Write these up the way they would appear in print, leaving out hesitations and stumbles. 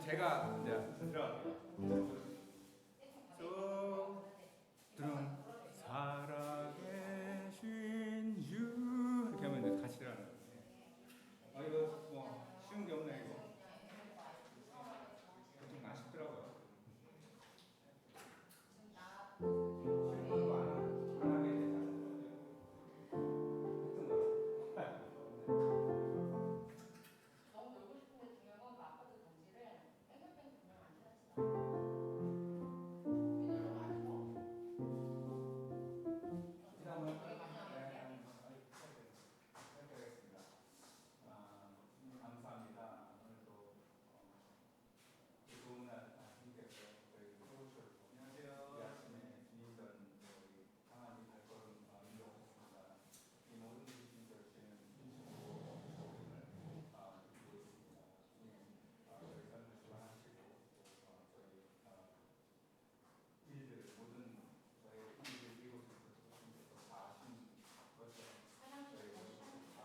제가 이제 들어갈게요. 쭉 살아계신 주 이렇게 하면 이제 같이 들어가는 거예요. 이거 뭐 쉬운 게 없네 이거. 좀 아쉽더라고요. 쉬운 것도 안 하게 되잖아요. 너무 놀고 싶은데 중요한 건 아빠도 동지를 뺑뺑뺑 돌면 안 되나? 감사합니다. 오늘도 좋은 날 주님께서 저희 세우셨고 안녕하세요. 이 아침에 주님전 우리 강한이 발걸음 인도하셨습니다. 이 모든 것이 주님께서 주시는 주님을 기도했습니다. 주님 저희 삶을 주관하시고 저희 일들 모든 저희 일들 이곳에서 주님께서 다 하신 것처럼 저희 모든 다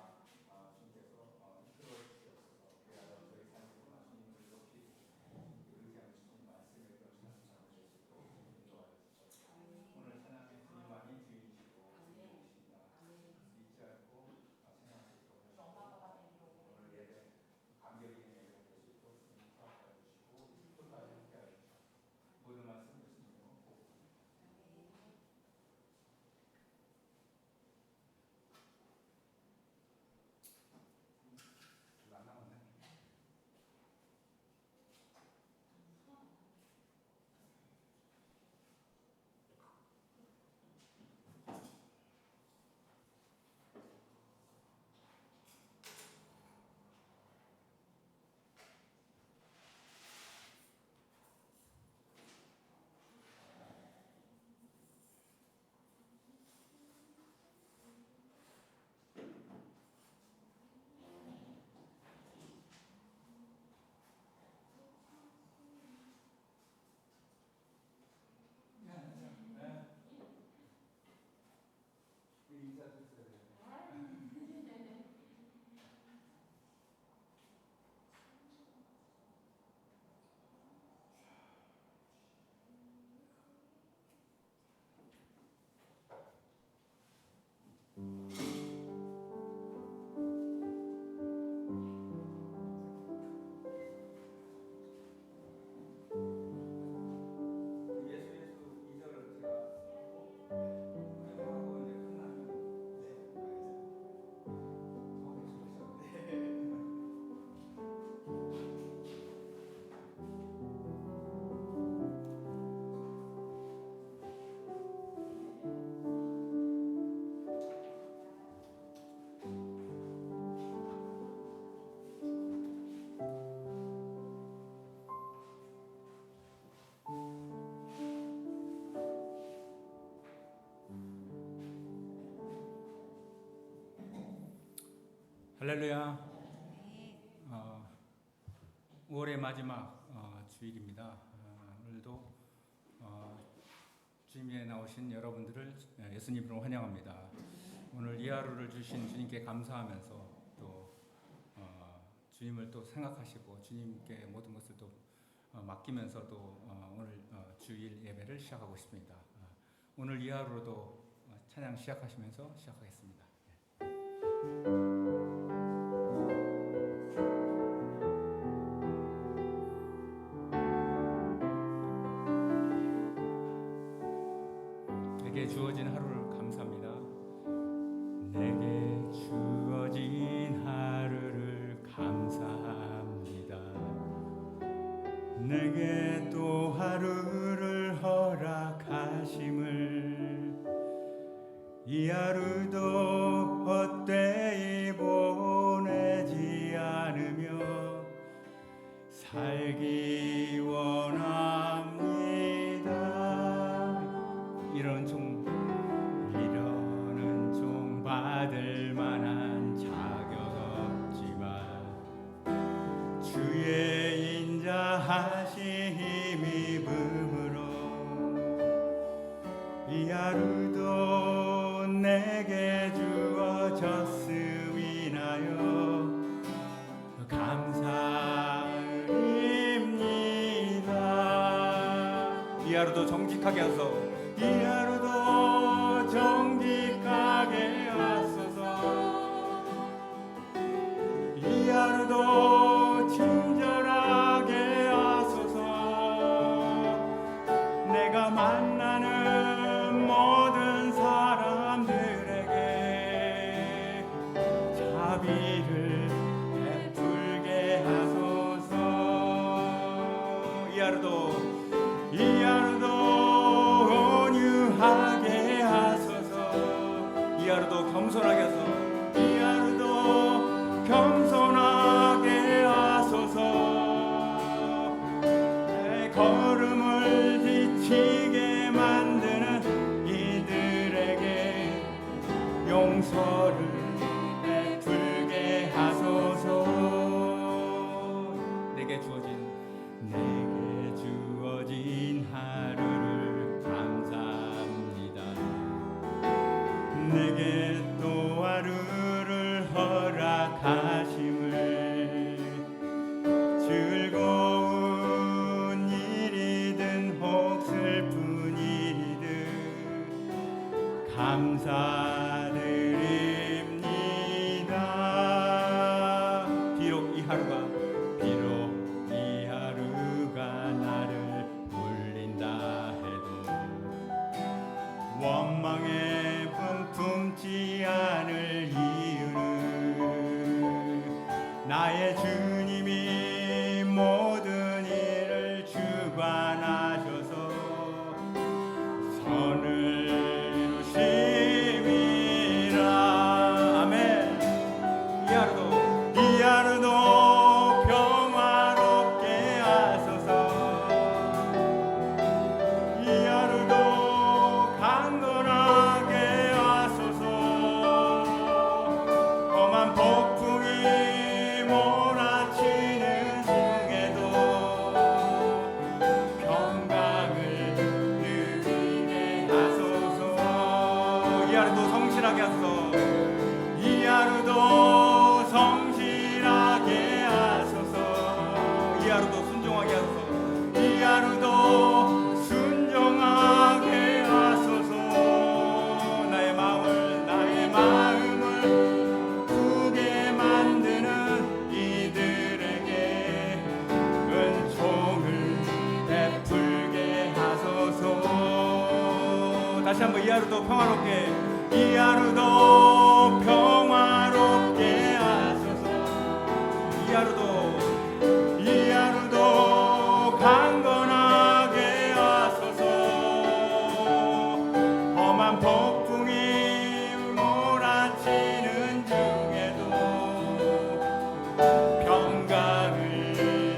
주님께서 이끌어 주시옵소서. 그래야 저희 삶에 주님을 높이 의지하는 주님 말씀에 그러시는 사람을 수 있도록 인도하여 주시옵소서. 오늘 찬양의 주님만이 주인이시고 주님이십니다. 잊지 않고 찬양할 수 있도록 하시고 오늘 예배 감격이 있는 예배 될 수 있도록 주님 허락하여 주시고 끝까지 함께하여 주시고 모든 말씀 예수님으로 안 나오네. 네. 인사 주세요. 예수 2절을 제가 하고 이제 끝나면 할렐루야. 5월의 마지막 주일입니다. 오늘도 주님에 나오신 여러분들을 예수님으로 환영합니다. 오늘 이 하루를 주신 주님께 감사하면서 또 주님을 또 생각하시고 주님께 모든 것을 또 맡기면서 또 오늘 주일 예배를 시작하고 싶습니다. 오늘 이 하루도 찬양 시작하시면서 시작하겠습니다. 내게 주어진 하루를 감사합니다. 내게 주어진 하루를 감사합니다. 내게 또 하루를 허락하심을 이 하루도 헛되이 보내지 않으며 살기 원합니다. 이러는 종 받을 만한 자격 없지만 주의 인자하심 힘입음으로 이 하루도 내게 주어졌음이나요 감사드립니다. 하루도 정직하게 하소서. 이 하루도 정직하게 하소서. 이 하루도 친절하게 하소서. 내가 만나는 모든 사람들에게 자비를 베풀게 하소서. 이 하루도 온유하게 하소서. 이 하루도 겸손하게 하소서. 이 하루도 겸손하게 하소서. 내 걸음을 지치게 만드는 이들에게 용서를 베풀게 하소서. 내게 주어진 하루를 감사합니다. 내게 또 하루를 허락하심을 즐거운 일이든 혹 슬픈 일이든 감사드립니다. 비록 이 하루가 나를 울린다 해도 원망에 품지 않을 이유는 나의 주님이 모든 일을 주관하셔서 선을 이루심이라. 아멘. 이 하루도 폭풍이 몰아치는 중에도 평강을 누리게 하소서. 이 하루도 성실하게 하소서. 이 하루도 성실하게 하소서. 이 하루도 순종하게 하소서. 이 하루도 순종하게 하소서. 나의 마음을 만드는 이들에게 은총을 베풀게 하소서. 다시 한번 이 하루도 평화롭게, 이 하루도 평화롭게 하소서. 이 하루도 강건하게 하소서. 험한 폭풍이 몰아치는 중에도 평강을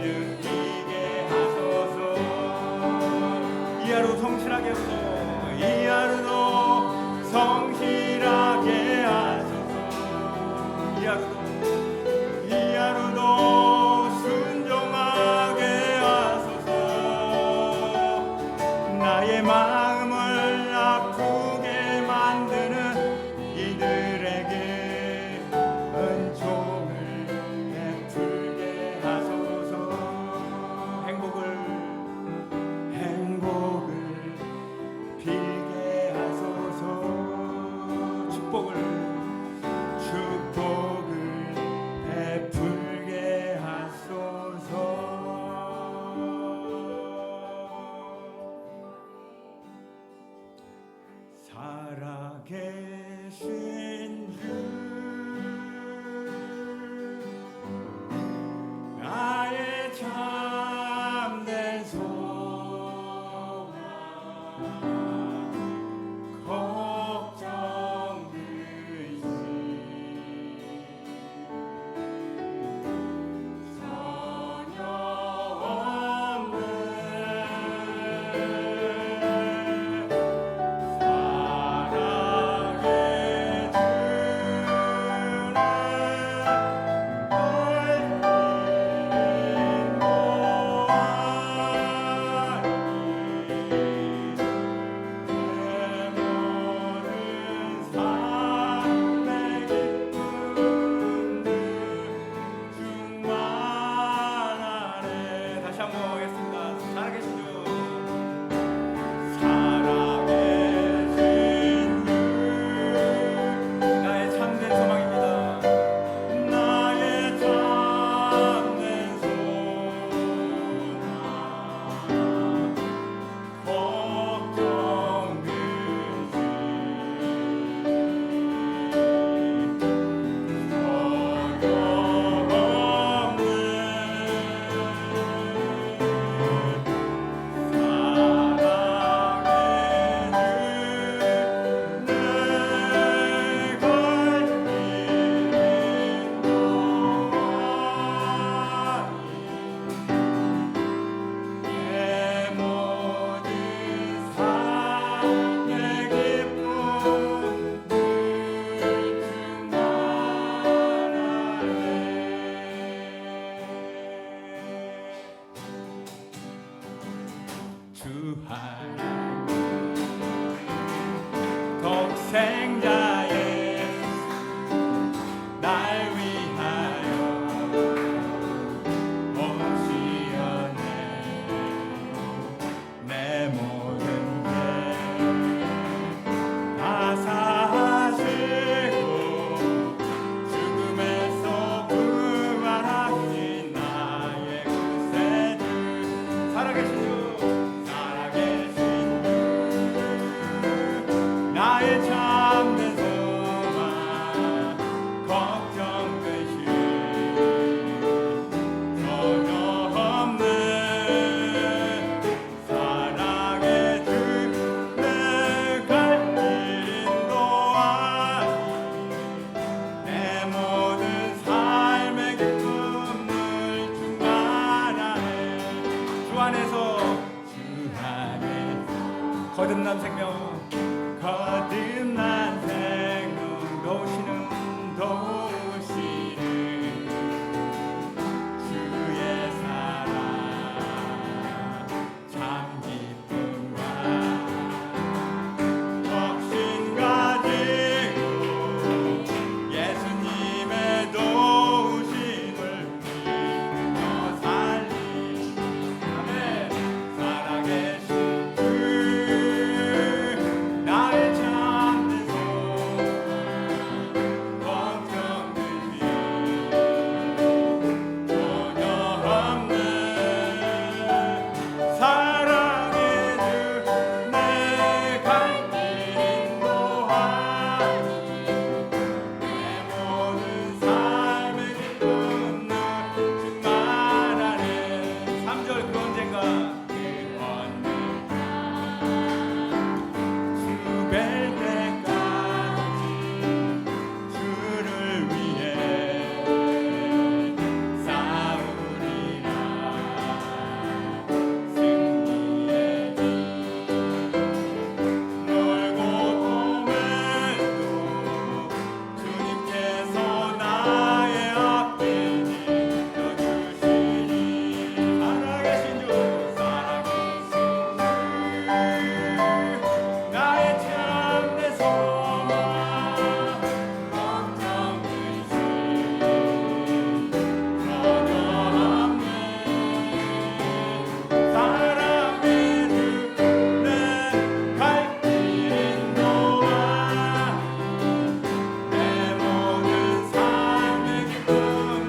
느끼게 하소서. 이 하루 성실하게 하소서. 이 하루도 성실하게 거듭난 생명 거듭난 생명 도우시는 주의 사랑 참 기쁨과 확신 가지고 예수님의 도우심을 믿어 살리 아멘 살아계신 주 나의 참된 소망 걱정되지 전혀 없네 사랑의 주 내 갈 길 인도하니 내 모든 삶의 기쁨 늘 충만하네 3절 그 언젠가 주뵐 때까지 주를 위해 싸우리라 승리의 놀고 보면도 주님께서 나의 앞에 지켜주시니 살아계신 주 나의 참된 소망 걱정되지 전혀 없네 사랑의 주 내 갈 길 인도하니 내 모든 삶의 기쁨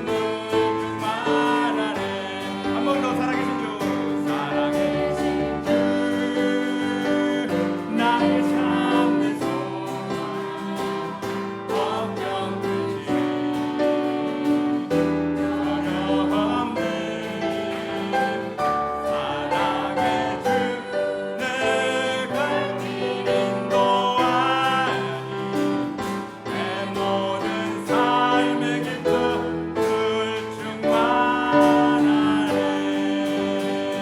늘 충만하네 한 번 더 살아계신 주 나의 참된 소망 걱정되지 전혀 없네 사랑의 주 내 갈 길 인도하니 내 모든 삶의 기쁨 늘 충만하네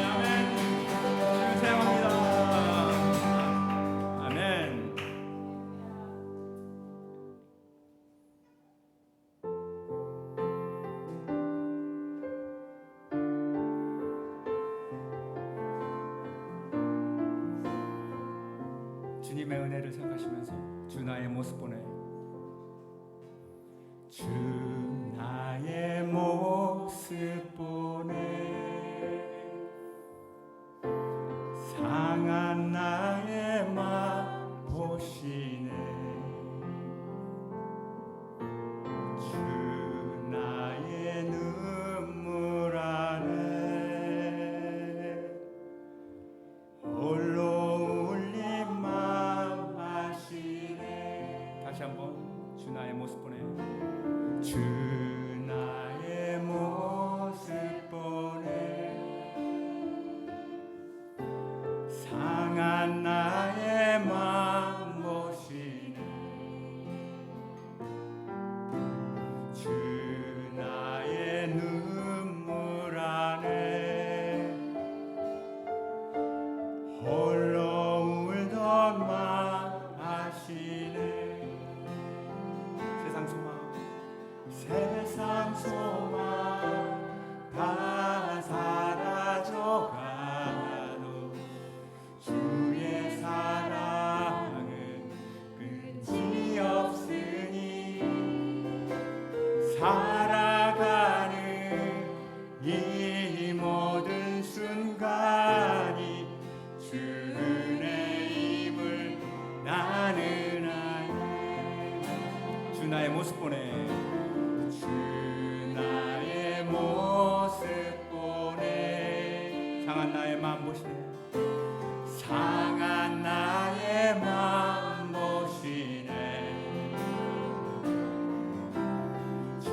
아멘 주님 사랑합니다 아멘 주님의 은혜를 생각하시면서 주 나의 모습 보내 주 나의 모습 보내 상한 나의 맘 보시네 주 나의 눈물 안에 홀로 울린 맘 아시네 다시 한번 주 나의 모습 보내 주 나의 모습 보내 상한 나의 맘 보시네 주 나의 눈물 안에 홀로 울던 맘 아시네 세상 소망 다 사라져가도 주의 사랑은 끝이 없으니 살아가는 이 모든 순간이 주 은혜임을 나는 아네 주 나의 모습 보내 주 나의 모습 보내 상한 나의 마음 보시네 상한 나의 마음 보시네 주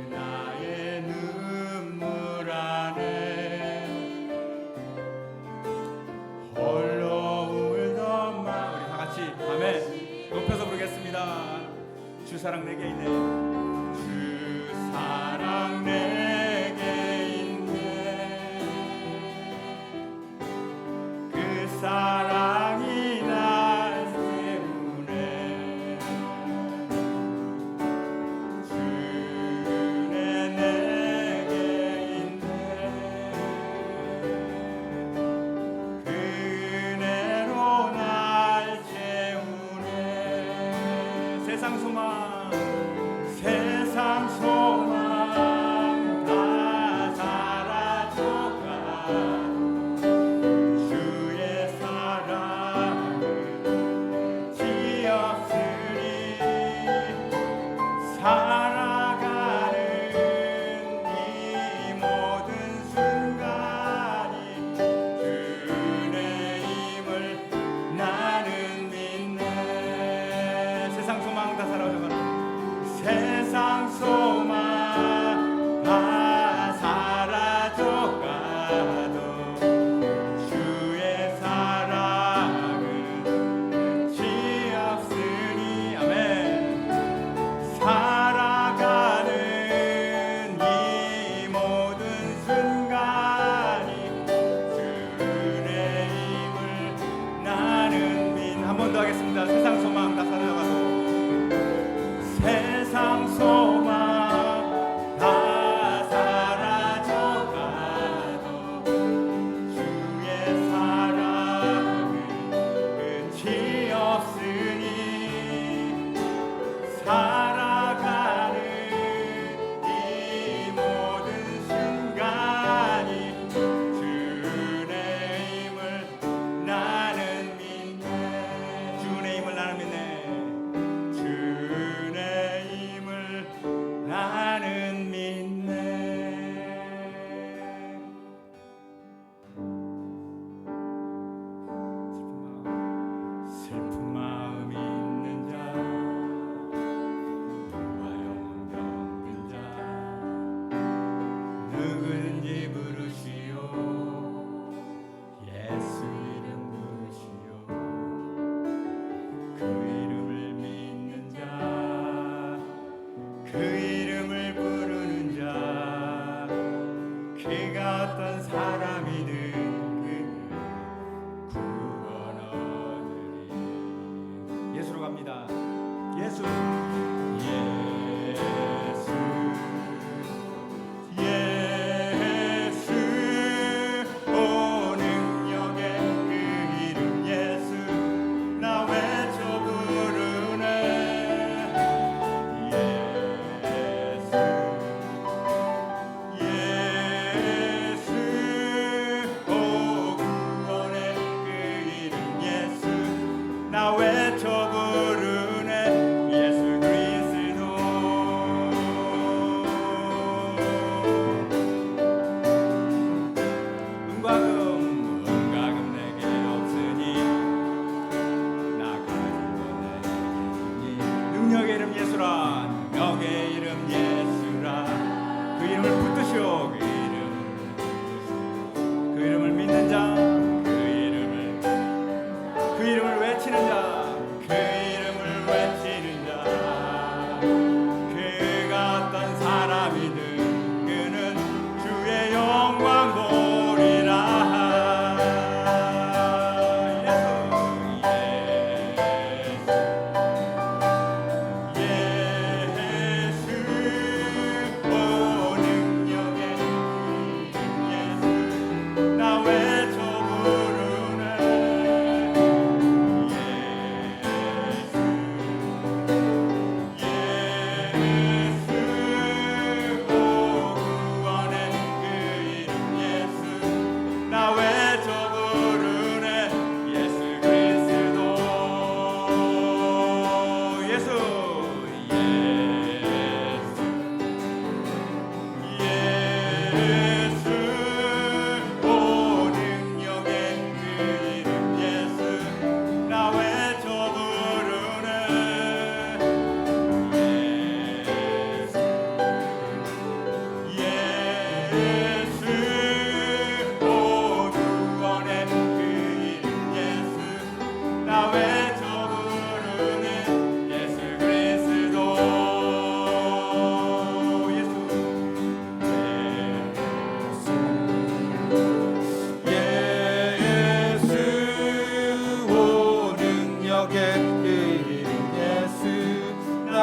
나의 눈물 안에 홀로 울던 마음 우리 다같이 아멘 높여서 부르겠습니다 주 사랑 내게 있네 주 사랑 내게 있네 그 사랑 그 이름을 부르는 자 그가 어떤 사람이든 그는 구원 얻으리. 예수로 갑니다. 예수 능력의 이름 예수라. 능력의 이름 예수라. 그 이름을 붙드시오. 그 이름을 믿는 자, 그 이름을 외치는 자, 그 이름을 외치는 자, 그가 어떤 사람이든 그는 주의 영광 보리라.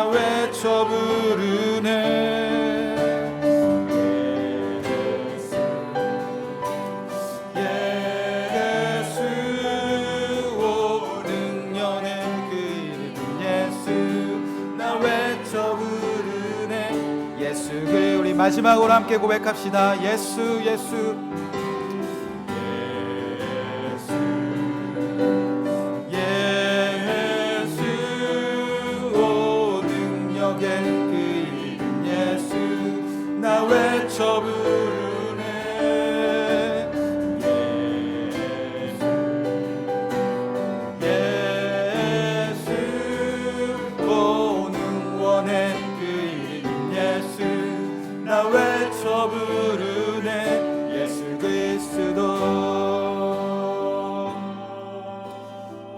외쳐 부르네. 예수 오 능력의 그 이름 예수 나 외쳐 부르네. 예수 그래 우리 마지막으로 함께 고백합시다. 예수 예수 외쳐 부르네. 예수 오는 원의 그 이름 예수 나 외쳐 부르네. 예수 그리스도.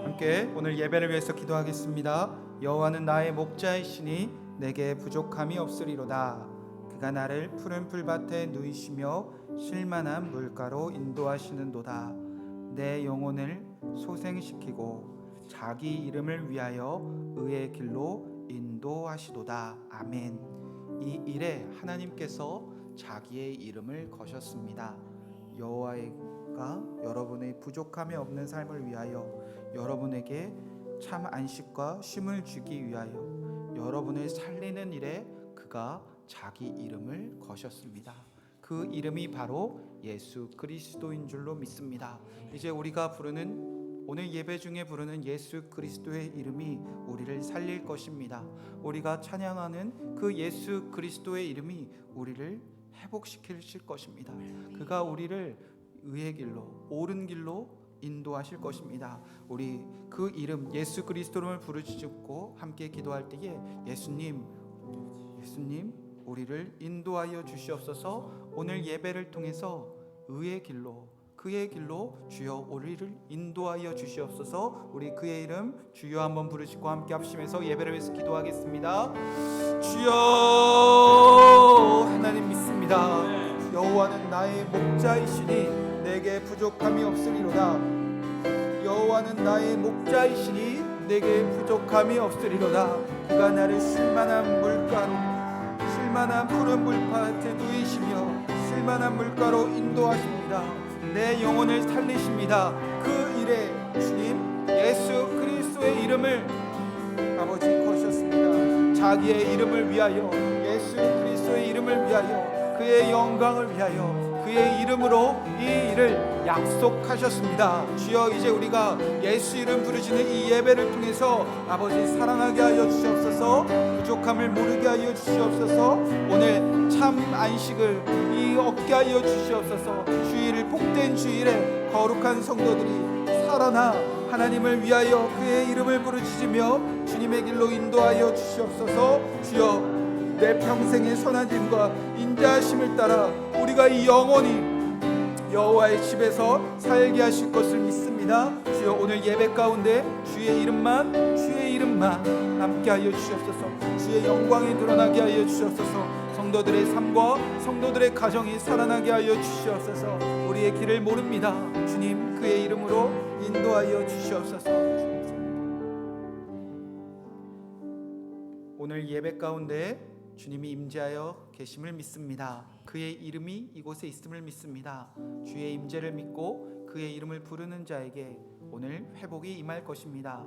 함께 오늘 예배를 위해서 기도하겠습니다. 여호와는 나의 목자이시니 내게 부족함이 없으리로다. 그가 나를 푸른 풀밭에 누이시며 쉴만한 물가로 인도하시는도다. 내 영혼을 소생시키고 자기 이름을 위하여 의의 길로 인도하시도다. 아멘. 이 일에 하나님께서 자기의 이름을 거셨습니다. 여호와가 여러분의 부족함이 없는 삶을 위하여 여러분에게 참 안식과 쉼을 주기 위하여 여러분을 살리는 일에 그가 자기 이름을 거셨습니다. 그 이름이 바로 예수 그리스도인 줄로 믿습니다. 이제 우리가 부르는 오늘 예배 중에 부르는 예수 그리스도의 이름이 우리를 살릴 것입니다. 우리가 찬양하는 그 예수 그리스도의 이름이 우리를 회복시킬 것입니다. 그가 우리를 의의 길로 옳은 길로 인도하실 것입니다. 우리 그 이름 예수 그리스도를 부르짖고 함께 기도할 때에 예수님 우리를 인도하여 주시옵소서. 오늘 예배를 통해서 의의 길로 그의 길로 주여 우리를 인도하여 주시옵소서. 우리 그의 이름 주여 한번 부르시고 함께 합심해서 예배를 위해서 기도하겠습니다. 주여, 하나님 믿습니다. 여호와는 나의 목자이시니 내게 부족함이 없으리로다. 여호와는 나의 목자이시니 내게 부족함이 없으리로다. 그가 나를 쉴만한 물가로, 쉴만한 푸른 물밭에 누이시며 쉴만한 물가로 인도하십니다. 내 영혼을 살리십니다. 그 일에 주님 예수 그리스도의 이름을 아버지 거셨습니다. 자기의 이름을 위하여, 예수 그리스도의 이름을 위하여, 그의 영광을 위하여 그의 이름으로 이 일을 약속하셨습니다. 주여, 이제 우리가 예수 이름 부르시는 이 예배를 통해서 아버지 사랑하게 하여 주시옵소서. 부족함을 모르게 하여 주시옵소서. 오늘 참 안식을 이 얻게 하여 주시옵소서. 주일을, 복된 주일에 거룩한 성도들이 살아나 하나님을 위하여 그의 이름을 부르짖으며 주님의 길로 인도하여 주시옵소서. 주여, 내 평생의 선하심과 인자하심을 따라 우리가 이 영원히 여호와의 집에서 살게 하실 것을 믿습니다. 주여, 오늘 예배 가운데 주의 이름만 함께 하여 주시옵소서. 주의 영광이 드러나게 하여 주시옵소서. 성도들의 삶과 성도들의 가정이 살아나게 하여 주시옵소서. 우리의 길을 모릅니다. 주님, 그의 이름으로 인도하여 주시옵소서. 오늘 예배 가운데 주님이 임재하여 계심을 믿습니다. 그의 이름이 이곳에 있음을 믿습니다. 주의 임재를 믿고 그의 이름을 부르는 자에게 오늘 회복이 임할 것입니다.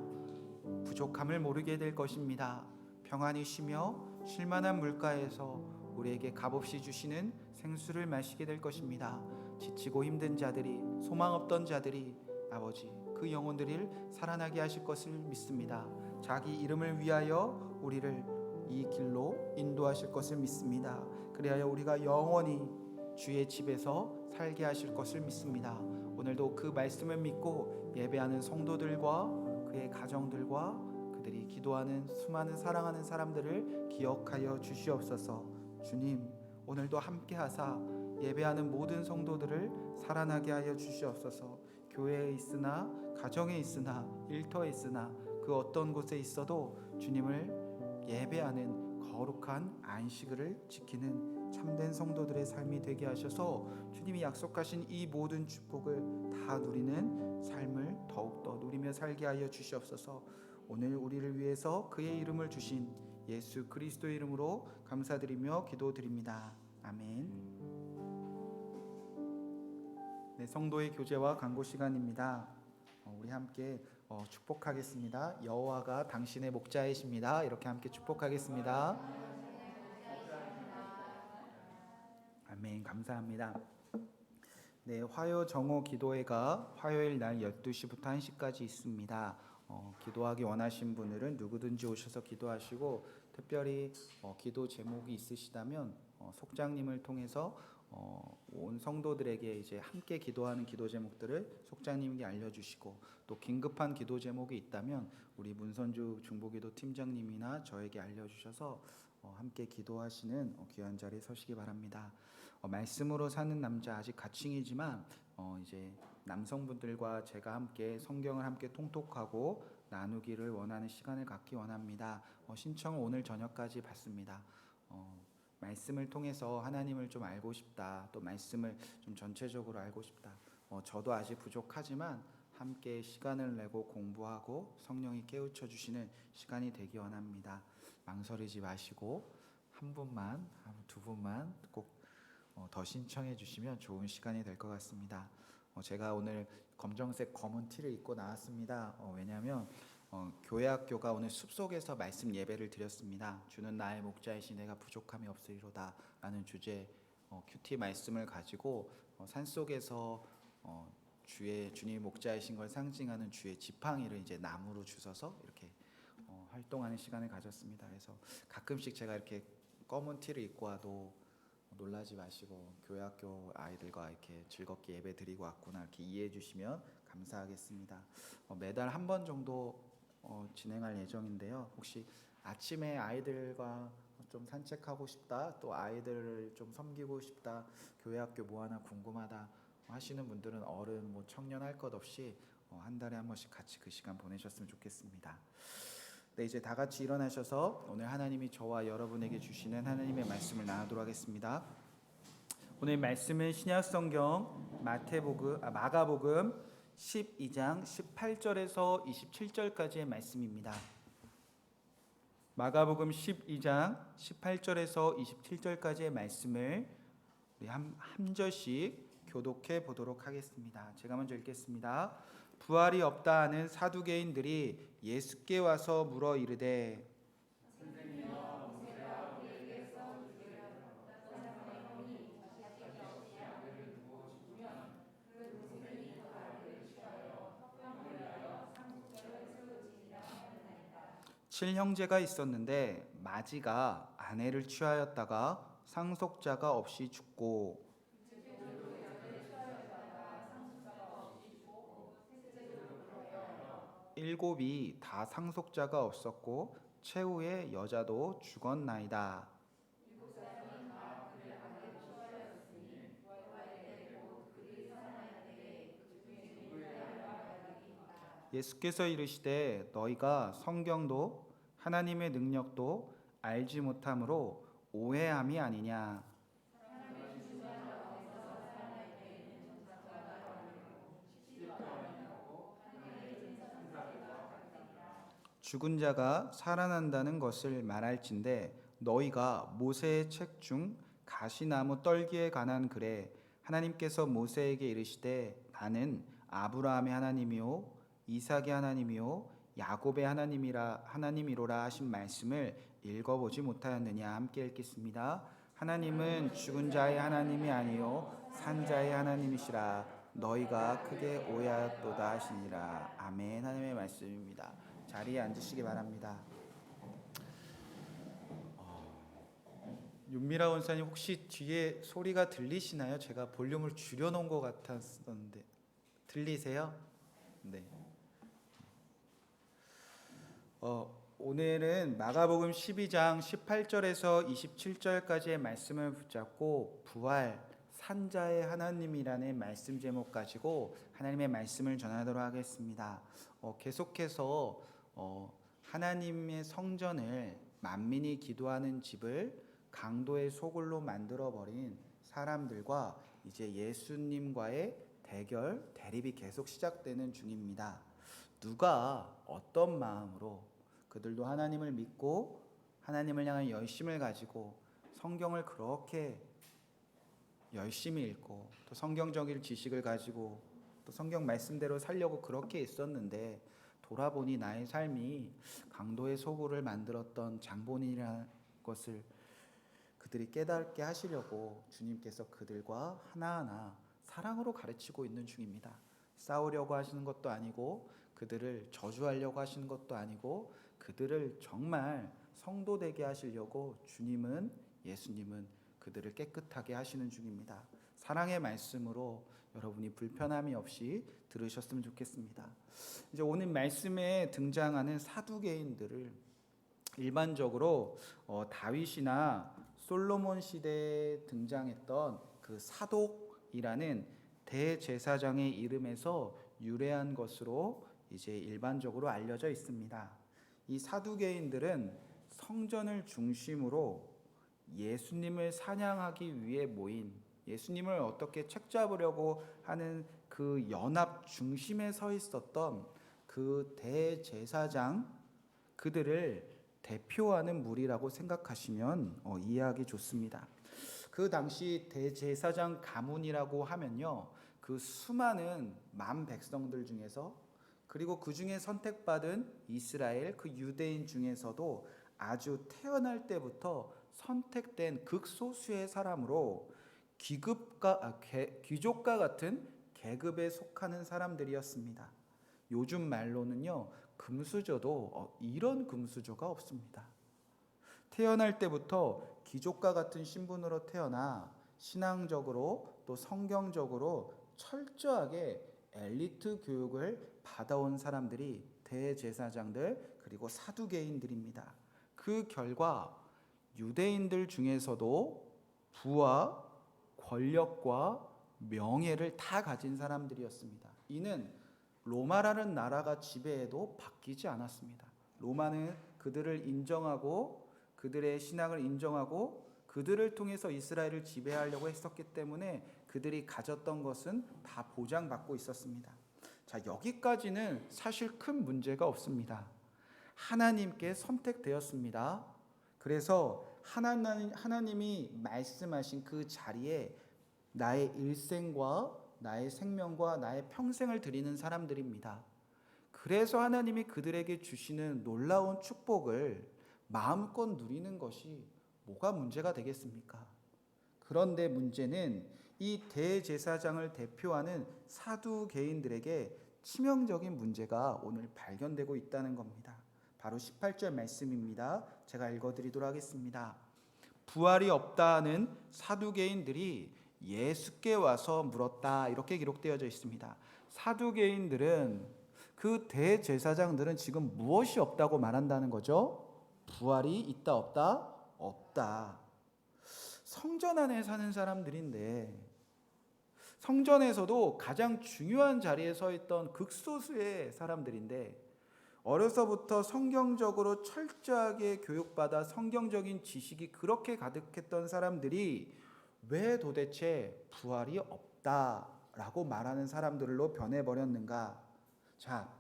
부족함을 모르게 될 것입니다. 평안히 쉬며 쉴만한 물가에서 우리에게 값없이 주시는 생수를 마시게 될 것입니다. 지치고 힘든 자들이, 소망 없던 자들이 아버지 그 영혼들을 살아나게 하실 것을 믿습니다. 자기 이름을 위하여 우리를 이 길로 인도하실 것을 믿습니다. 그리하여 우리가 영원히 주의 집에서 살게 하실 것을 믿습니다. 오늘도 그 말씀을 믿고 예배하는 성도들과 그의 가정들과 그들이 기도하는 수많은 사랑하는 사람들을 기억하여 주시옵소서. 주님, 오늘도 함께하사 예배하는 모든 성도들을 살아나게 하여 주시옵소서. 교회에 있으나 가정에 있으나 일터에 있으나 그 어떤 곳에 있어도 주님을 예배하는 거룩한 안식일을 지키는 참된 성도들의 삶이 되게 하셔서 주님이 약속하신 이 모든 축복을 다 누리는 삶을 더욱더 누리며 살게 하여 주시옵소서. 오늘 우리를 위해서 그의 이름을 주신 예수 그리스도의 이름으로 감사드리며 기도드립니다. 아멘. 네, 성도의 교제와 간구 시간입니다. 우리 함께 축복하겠습니다. 여호와가 당신의 목자이십니다. 이렇게 함께 축복하겠습니다. 아멘. 감사합니다. 네, 화요 정오 기도회가 화요일 날 12시부터 1시까지 있습니다. 기도하기 원하신 분들은 누구든지 오셔서 기도하시고, 특별히 기도 제목이 있으시다면 속장님을 통해서 온 성도들에게 이제 함께 기도하는 기도 제목들을 속장님에게 알려주시고, 또 긴급한 기도 제목이 있다면 우리 문선주 중보기도 팀장님이나 저에게 알려주셔서 함께 기도하시는 귀한 자리에 서시기 바랍니다. 말씀으로 사는 남자, 아직 가칭이지만 이제 남성분들과 제가 함께 성경을 함께 통독하고 나누기를 원하는 시간을 갖기 원합니다. 신청을 오늘 저녁까지 받습니다. 말씀을 통해서 하나님을 좀 알고 싶다, 또 말씀을 좀 전체적으로 알고 싶다, 저도 아직 부족하지만 함께 시간을 내고 공부하고 성령이 깨우쳐 주시는 시간이 되기 원합니다. 망설이지 마시고 한 분만, 두 분만 꼭 더 신청해 주시면 좋은 시간이 될 것 같습니다. 제가 오늘 검정색 검은 티를 입고 나왔습니다. 왜냐하면 교회 학교가 오늘 숲속에서 말씀 예배를 드렸습니다. 주는 나의 목자이시 내가 부족함이 없으리로다 라는 주제 큐티 말씀을 가지고 산속에서 주님이 목자이신 걸 상징하는 주의 지팡이를 이제 나무로 주셔서 이렇게 활동하는 시간을 가졌습니다. 그래서 가끔씩 제가 이렇게 검은 티를 입고 와도 놀라지 마시고 교회 학교 아이들과 이렇게 즐겁게 예배 드리고 왔구나 이렇게 이해해 주시면 감사하겠습니다. 매달 한 번 정도 진행할 예정인데요. 혹시 아침에 아이들과 좀 산책하고 싶다, 또 아이들을 좀 섬기고 싶다, 교회 학교 뭐 하나 궁금하다, 하시는 분들은 어른, 뭐 청년 할 것 없이 한 달에 한 번씩 같이 그 시간 보내셨으면 좋겠습니다. 네, 이제 다 같이 일어나셔서 오늘 하나님이 저와 여러분에게 주시는 하나님의 말씀을 나누도록 하겠습니다. 오늘 말씀은 신약성경 마가복음 12장 18절에서 27절까지의 말씀입니다. 마가복음 12장 18절에서 27절까지의 말씀을 우리 한 절씩 교독해 보도록 하겠습니다. 제가 먼저 읽겠습니다. 부활이 없다 하는 사두개인들이 예수께 와서 물어 이르되 칠형제가 있었는데 마지가 아내를 취하였다가 상속자가 없이 죽고 일곱이 다 상속자가 없었고 최후의 여자도 죽었나이다. 예수께서 이르시되 너희가 성경도 하나님의 능력도 알지 못함으로 오해함이 아니냐. 죽은 자가 살아난다는 것을 말할진대 너희가 모세의 책 중 가시나무 떨기에 관한 글에 하나님께서 모세에게 이르시되 나는 아브라함의 하나님이요 이삭의 하나님이요 야곱의 하나님이로라 하신 말씀을 읽어보지 못하였느냐. 함께 읽겠습니다. 하나님은 죽은 자의 하나님이 아니요 산 자의 하나님이시라. 너희가 크게 오해하였도다 하시니라. 아멘. 하나님의 말씀입니다. 자리에 앉으시기 바랍니다. 윤미라 원사님 혹시 뒤에 소리가 들리시나요? 제가 볼륨을 줄여놓은 것 같았었는데 들리세요? 네. 오늘은 마가복음 12장 18절에서 27절까지의 말씀을 붙잡고 부활, 산자의 하나님이라는 말씀 제목 가지고 하나님의 말씀을 전하도록 하겠습니다. 계속해서 하나님의 성전을 만민이 기도하는 집을 강도의 소굴로 만들어버린 사람들과 이제 예수님과의 대립이 계속 시작되는 중입니다. 누가 어떤 마음으로 그들도 하나님을 믿고 하나님을 향한 열심을 가지고 성경을 그렇게 열심히 읽고 또 성경적인 지식을 가지고 또 성경 말씀대로 살려고 그렇게 있었는데 돌아보니 나의 삶이 강도의 소굴을 만들었던 장본인이라는 것을 그들이 깨닫게 하시려고 주님께서 그들과 하나하나 사랑으로 가르치고 있는 중입니다. 싸우려고 하시는 것도 아니고 그들을 저주하려고 하시는 것도 아니고 그들을 정말 성도 되게 하시려고 예수님은 그들을 깨끗하게 하시는 중입니다. 사랑의 말씀으로 여러분이 불편함이 없이 들으셨으면 좋겠습니다. 이제 오늘 말씀에 등장하는 사두개인들을 일반적으로 다윗이나 솔로몬 시대에 등장했던 그 사독이라는 대제사장의 이름에서 유래한 것으로 이제 일반적으로 알려져 있습니다. 이 사두개인들은 성전을 중심으로 예수님을 찬양하기 위해 모인 예수님을 어떻게 책잡으려고 하는 그 연합 중심에 서 있었던 그 대제사장 그들을 대표하는 무리라고 생각하시면 이해하기 좋습니다. 그 당시 대제사장 가문이라고 하면요, 그 수많은 만 백성들 중에서 그리고 그 중에 선택받은 이스라엘 그 유대인 중에서도 아주 태어날 때부터 선택된 극소수의 사람으로 귀족과 같은 계급에 속하는 사람들이었습니다. 요즘 말로는요, 금수저도 이런 금수저가 없습니다. 태어날 때부터 귀족과 같은 신분으로 태어나 신앙적으로 또 성경적으로 철저하게 엘리트 교육을 받아온 사람들이 대제사장들 그리고 사두개인들입니다. 그 결과 유대인들 중에서도 부와 권력과 명예를 다 가진 사람들이었습니다. 이는 로마라는 나라가 지배해도 바뀌지 않았습니다. 로마는 그들을 인정하고 그들의 신앙을 인정하고 그들을 통해서 이스라엘을 지배하려고 했었기 때문에 그들이 가졌던 것은 다 보장받고 있었습니다. 자, 여기까지는 사실 큰 문제가 없습니다. 하나님께 선택되었습니다. 그래서 하나님이 말씀하신 그 자리에 나의 일생과 나의 생명과 나의 평생을 드리는 사람들입니다. 그래서 하나님이 그들에게 주시는 놀라운 축복을 마음껏 누리는 것이 뭐가 문제가 되겠습니까? 그런데 문제는 이 대제사장을 대표하는 사두개인들에게 치명적인 문제가 오늘 발견되고 있다는 겁니다. 바로 18절 말씀입니다. 제가 읽어드리도록 하겠습니다. 부활이 없다는 사두개인들이 예수께 와서 물었다, 이렇게 기록되어져 있습니다. 사두개인들은, 그 대제사장들은 지금 무엇이 없다고 말한다는 거죠? 부활이 있다 없다? 없다. 성전 안에 사는 사람들인데, 성전에서도 가장 중요한 자리에 서 있던 극소수의 사람들인데, 어려서부터 성경적으로 철저하게 교육받아 성경적인 지식이 그렇게 가득했던 사람들이 왜 도대체 부활이 없다라고 말하는 사람들로 변해버렸는가? 자,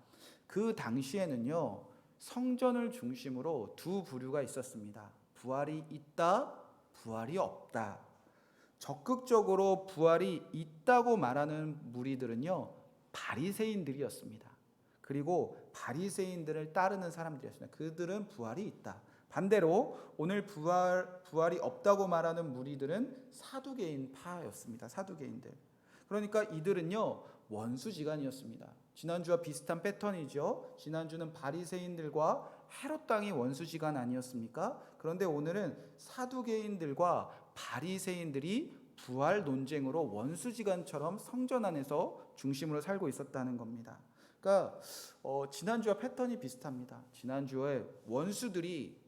그 당시에는요, 성전을 중심으로 두 부류가 있었습니다. 부활이 있다, 부활이 없다. 적극적으로 부활이 있다고 말하는 무리들은요, 바리새인들이었습니다. 그리고 바리새인들을 따르는 사람들이었습니다. 그들은 부활이 있다. 반대로 오늘 부활이 없다고 말하는 무리들은 사두개인파였습니다. 사두개인들. 그러니까 이들은요, 원수지간이었습니다. 지난주와 비슷한 패턴이죠. 지난주는 바리새인들과 헤롯 당이 원수지간 아니었습니까? 그런데 오늘은 사두개인들과 바리새인들이 부활 논쟁으로 원수지간처럼 성전 안에서 중심으로 살고 있었다는 겁니다. 그러니까 지난주와 패턴이 비슷합니다. 지난주에 원수들이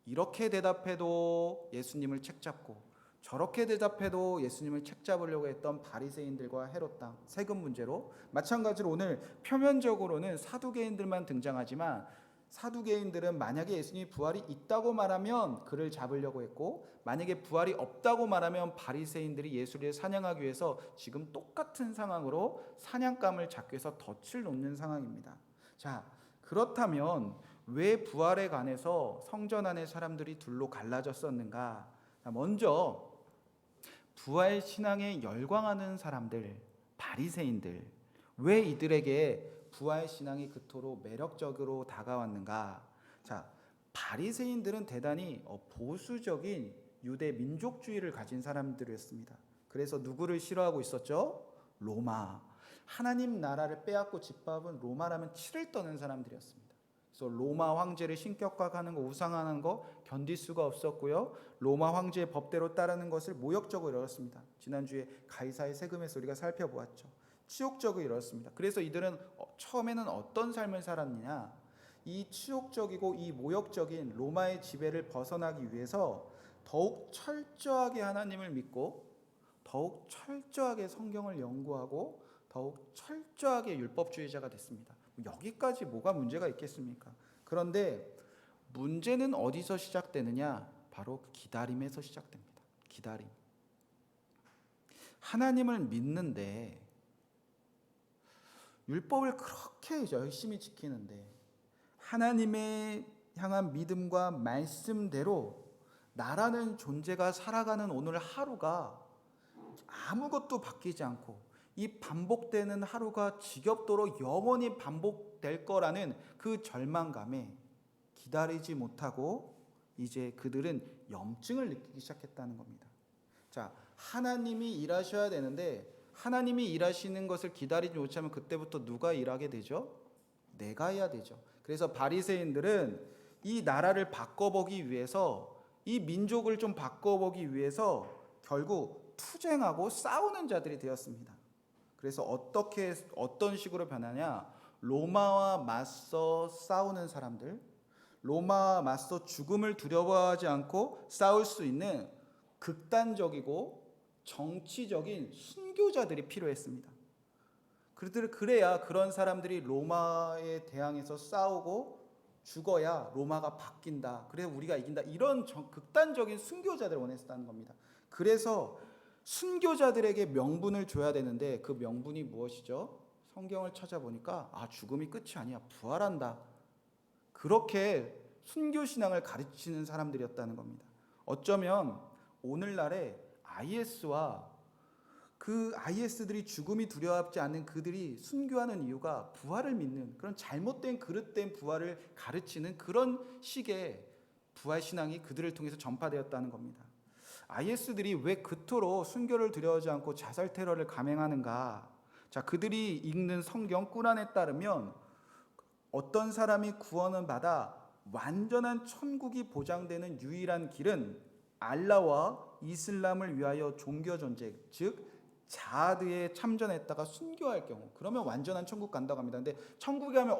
이렇게 대답해도 예수님을 책잡고 저렇게 대답해도 예수님을 책잡으려고 했던 바리새인들과 헤롯 당, 세금 문제로, 마찬가지로 오늘 표면적으로는 사두개인들만 등장하지만 사두개인들은 만약에 예수님이 부활이 있다고 말하면 그를 잡으려고 했고, 만약에 부활이 없다고 말하면 바리새인들이 예수를 사냥하기 위해서 지금 똑같은 상황으로 사냥감을 잡기 위해서 덫을 놓는 상황입니다. 자, 그렇다면 왜 부활에 관해서 성전 안의 사람들이 둘로 갈라졌었는가? 먼저 부활 신앙에 열광하는 사람들, 바리새인들, 왜 이들에게 부활 신앙이 그토록 매력적으로 다가왔는가? 자, 바리새인들은 대단히 보수적인 유대 민족주의를 가진 사람들이었습니다. 그래서 누구를 싫어하고 있었죠? 로마. 하나님 나라를 빼앗고 짓밟은 로마라면 치를 떠는 사람들이었습니다. 그래서 로마 황제를 신격화하는 거, 우상하는 거 견딜 수가 없었고요. 로마 황제의 법대로 따르는 것을 모욕적으로 여겼습니다. 지난주에 가이사의 세금에서 우리가 살펴보았죠. 치욕적으로 이뤘습니다. 그래서 이들은 처음에는 어떤 삶을 살았느냐? 이 치욕적이고 이 모욕적인 로마의 지배를 벗어나기 위해서 더욱 철저하게 하나님을 믿고 더욱 철저하게 성경을 연구하고 더욱 철저하게 율법주의자가 됐습니다. 여기까지 뭐가 문제가 있겠습니까? 그런데 문제는 어디서 시작되느냐? 바로 기다림에서 시작됩니다. 기다림. 하나님을 믿는데 율법을 그렇게 열심히 지키는데 하나님의 향한 믿음과 말씀대로 나라는 존재가 살아가는 오늘 하루가 아무것도 바뀌지 않고 이 반복되는 하루가 지겹도록 영원히 반복될 거라는 그 절망감에 기다리지 못하고 이제 그들은 염증을 느끼기 시작했다는 겁니다. 자, 하나님이 일하셔야 되는데 하나님이 일하시는 것을 기다리지 못하면 그때부터 누가 일하게 되죠? 내가 해야 되죠. 그래서 바리새인들은 이 나라를 바꿔보기 위해서, 이 민족을 좀 바꿔보기 위해서 결국 투쟁하고 싸우는 자들이 되었습니다. 그래서 어떤 식으로 변하냐? 로마와 맞서 싸우는 사람들, 로마와 맞서 죽음을 두려워하지 않고 싸울 수 있는 극단적이고 정치적인 순교자들이 필요했습니다. 그래야 그런 사람들이 로마에 대항해서 싸우고 죽어야 로마가 바뀐다. 그래야 우리가 이긴다. 이런 극단적인 순교자들을 원했다는 겁니다. 그래서 순교자들에게 명분을 줘야 되는데 그 명분이 무엇이죠? 성경을 찾아보니까 죽음이 끝이 아니야. 부활한다. 그렇게 순교신앙을 가르치는 사람들이었다는 겁니다. 어쩌면 오늘날의 IS와 그 IS들이 죽음이 두려워하지 않는 그들이 순교하는 이유가 부활을 믿는 그런 잘못된 그릇된 부활을 가르치는 그런 식의 부활신앙이 그들을 통해서 전파되었다는 겁니다. IS들이 왜 그토록 순교를 두려워하지 않고 자살 테러를 감행하는가? 자, 그들이 읽는 성경 꾸란에 따르면 어떤 사람이 구원을 받아 완전한 천국이 보장되는 유일한 길은 알라와 이슬람을 위하여 종교 전쟁, 즉 자하드에 참전했다가 순교할 경우, 그러면 완전한 천국 간다고 합니다. 근데 천국에 가면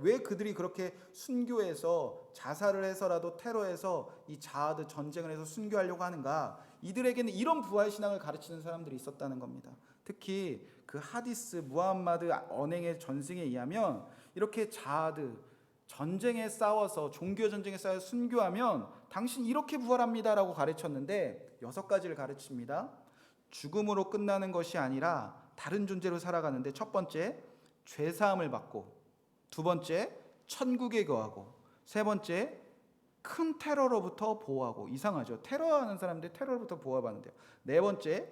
왜 그들이 그렇게 순교해서 자살을 해서라도 테러해서 이 자하드 전쟁을 해서 순교하려고 하는가? 이들에게는 이런 부활 신앙을 가르치는 사람들이 있었다는 겁니다. 특히 그 하디스 무함마드 언행의 전승에 의하면 이렇게 자하드 전쟁에 싸워서 종교 전쟁에 싸워서 순교하면 당신 이렇게 부활합니다라고 가르쳤는데 6가지를 가르칩니다. 죽음으로 끝나는 것이 아니라 다른 존재로 살아가는데 첫 번째 죄사함을 받고, 두 번째 천국에 거하고, 세 번째 큰 테러로부터 보호하고, 이상하죠? 테러하는 사람들 테러로부터 보호받는데요. 네 번째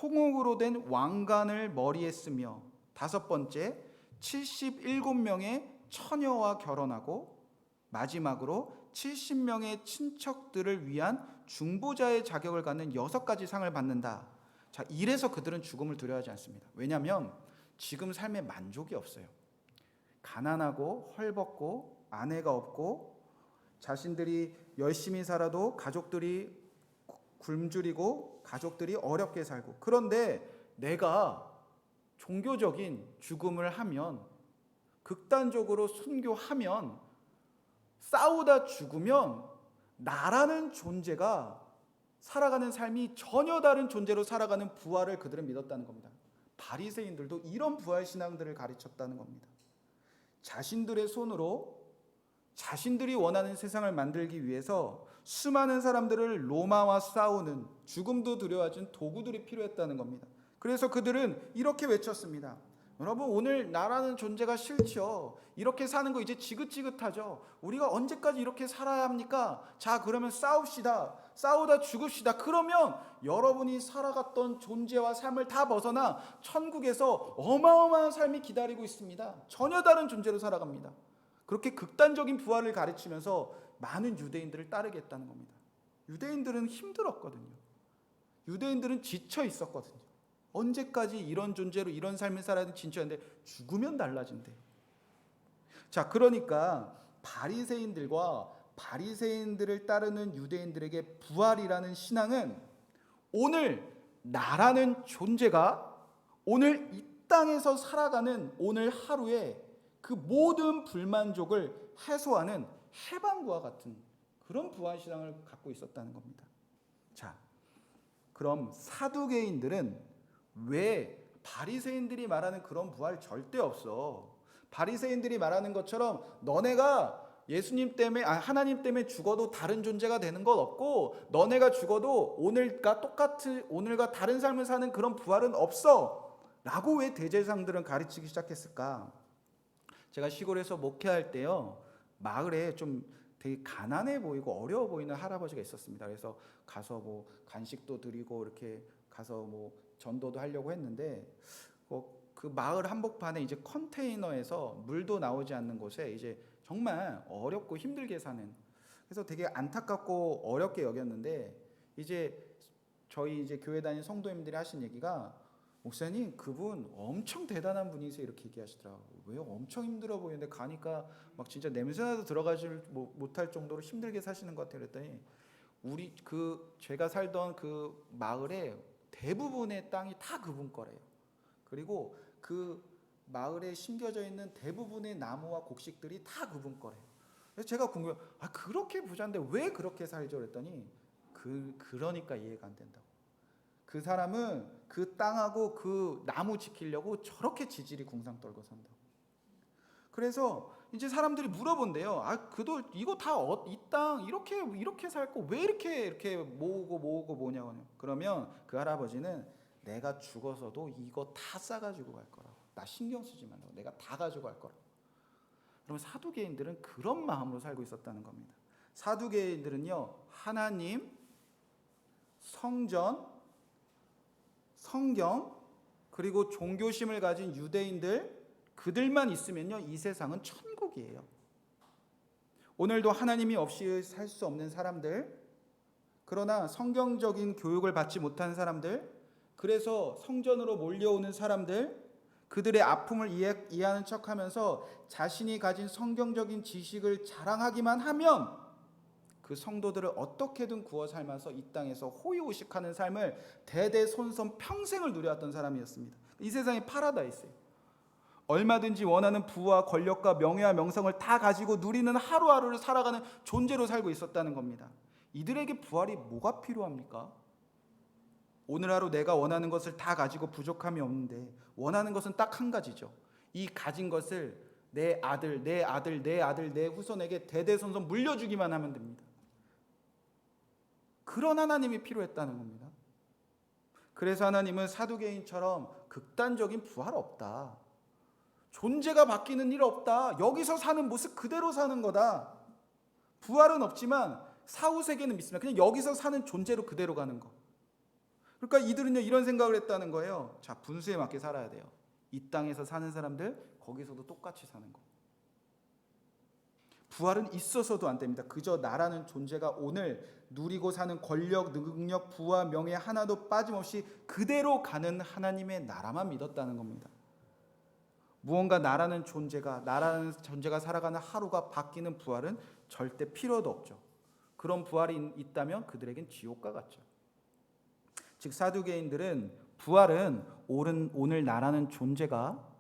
홍옥으로 된 왕관을 머리에 쓰며, 다섯 번째 77명의 처녀와 결혼하고, 마지막으로 70명의 친척들을 위한 중보자의 자격을 갖는 6가지 상을 받는다. 자, 이래서 그들은 죽음을 두려워하지 않습니다. 왜냐하면 지금 삶에 만족이 없어요. 가난하고 헐벗고 아내가 없고 자신들이 열심히 살아도 가족들이 굶주리고 가족들이 어렵게 살고, 그런데 내가 종교적인 죽음을 하면, 극단적으로 순교하면, 싸우다 죽으면 나라는 존재가 살아가는 삶이 전혀 다른 존재로 살아가는 부활을 그들은 믿었다는 겁니다. 바리새인들도 이런 부활 신앙들을 가르쳤다는 겁니다. 자신들의 손으로 자신들이 원하는 세상을 만들기 위해서 수많은 사람들을 로마와 싸우는, 죽음도 두려워하지 않는 도구들이 필요했다는 겁니다. 그래서 그들은 이렇게 외쳤습니다. 여러분, 오늘 나라는 존재가 싫죠. 이렇게 사는 거 이제 지긋지긋하죠. 우리가 언제까지 이렇게 살아야 합니까? 자, 그러면 싸웁시다. 싸우다 죽읍시다. 그러면 여러분이 살아갔던 존재와 삶을 다 벗어나 천국에서 어마어마한 삶이 기다리고 있습니다. 전혀 다른 존재로 살아갑니다. 그렇게 극단적인 부활을 가르치면서 많은 유대인들을 따르게 했다는 겁니다. 유대인들은 힘들었거든요. 유대인들은 지쳐 있었거든요. 언제까지 이런 존재로 이런 삶을 살아야 진짜인데 죽으면 달라진대요. 자, 그러니까 바리새인들을 따르는 유대인들에게 부활이라는 신앙은 오늘 나라는 존재가 오늘 이 땅에서 살아가는 오늘 하루에 그 모든 불만족을 해소하는 해방구와 같은 그런 부활 신앙을 갖고 있었다는 겁니다. 자, 그럼 사두개인들은 왜 바리새인들이 말하는 그런 부활 절대 없어. 바리새인들이 말하는 것처럼 너네가 예수님 때문에 하나님 때문에 죽어도 다른 존재가 되는 것 없고, 너네가 죽어도 오늘과 다른 삶을 사는 그런 부활은 없어 라고 왜 대제사장들은 가르치기 시작했을까? 제가 시골에서 목회할 때요, 마을에 좀 되게 가난해 보이고 어려워 보이는 할아버지가 있었습니다. 그래서 가서 뭐 간식도 드리고 이렇게 가서 뭐 전도도 하려고 했는데, 그 마을 한복판에 이제 컨테이너에서 물도 나오지 않는 곳에 이제 정말 어렵고 힘들게 사는, 그래서 되게 안타깝고 어렵게 여겼는데, 이제 저희 이제 교회 다니는 성도님들이 하신 얘기가, 목사님 그분 엄청 대단한 분이세요 이렇게 얘기하시더라고요. 왜 엄청 힘들어 보이는데 가니까 막 진짜 냄새나도 들어가지 못할 정도로 힘들게 사시는 것 같아요. 그랬더니 제가 살던 그 마을에 대부분의 땅이 다 그분 거래요. 그리고 그 마을에 심겨져 있는 대부분의 나무와 곡식들이 다 그분 거래요. 그래서 제가 궁금해요. 그렇게 부자인데 왜 그렇게 살죠? 그랬더니 그러니까 이해가 안 된다고. 그 사람은 그 땅하고 그 나무 지키려고 저렇게 지질이 궁상 떨고 산다. 그래서 이제 사람들이 물어본대요. 그도 이거 다 이 땅 이렇게 살 거 왜 이렇게 모으고 뭐냐고. 그러면 그 할아버지는 내가 죽어서도 이거 다 싸가지고 갈 거라고. 나 신경 쓰지 말라고. 내가 다 가지고 갈 거라고. 그러면 사두개인들은 그런 마음으로 살고 있었다는 겁니다. 사두개인들은요, 하나님, 성전, 성경, 그리고 종교심을 가진 유대인들, 그들만 있으면요, 이 세상은 천국이에요. 오늘도 하나님이 없이 살 수 없는 사람들, 그러나 성경적인 교육을 받지 못한 사람들, 그래서 성전으로 몰려오는 사람들, 그들의 아픔을 이해하는 척하면서 자신이 가진 성경적인 지식을 자랑하기만 하면 그 성도들을 어떻게든 구워 삶아서 이 땅에서 호의호식하는 삶을 대대손손 평생을 누려왔던 사람이었습니다. 이 세상이 파라다이스예요. 얼마든지 원하는 부와 권력과 명예와 명성을 다 가지고 누리는 하루하루를 살아가는 존재로 살고 있었다는 겁니다. 이들에게 부활이 뭐가 필요합니까? 오늘 하루 내가 원하는 것을 다 가지고 부족함이 없는데 원하는 것은 딱 한 가지죠. 이 가진 것을 내 아들, 내 후손에게 대대손손 물려주기만 하면 됩니다. 그런 하나님이 필요했다는 겁니다. 그래서 하나님은 사두개인처럼 극단적인 부활 없다. 존재가 바뀌는 일 없다. 여기서 사는 모습 그대로 사는 거다. 부활은 없지만 사후세계는 믿습니다. 그냥 여기서 사는 존재로 그대로 가는 거. 그러니까 이들은요, 이런 생각을 했다는 거예요. 자, 분수에 맞게 살아야 돼요. 이 땅에서 사는 사람들 거기서도 똑같이 사는 거. 부활은 있어서도 안 됩니다. 그저 나라는 존재가 오늘 누리고 사는 권력, 능력, 부와 명예 하나도 빠짐없이 그대로 가는 하나님의 나라만 믿었다는 겁니다. 무언가 나라는 존재가 살아가는 하루가 바뀌는 부활은 절대 필요도 없죠. 그런 부활이 있다면 그들에겐 지옥과 같죠. 즉 사두개인들은 부활은 오늘 나라는 존재가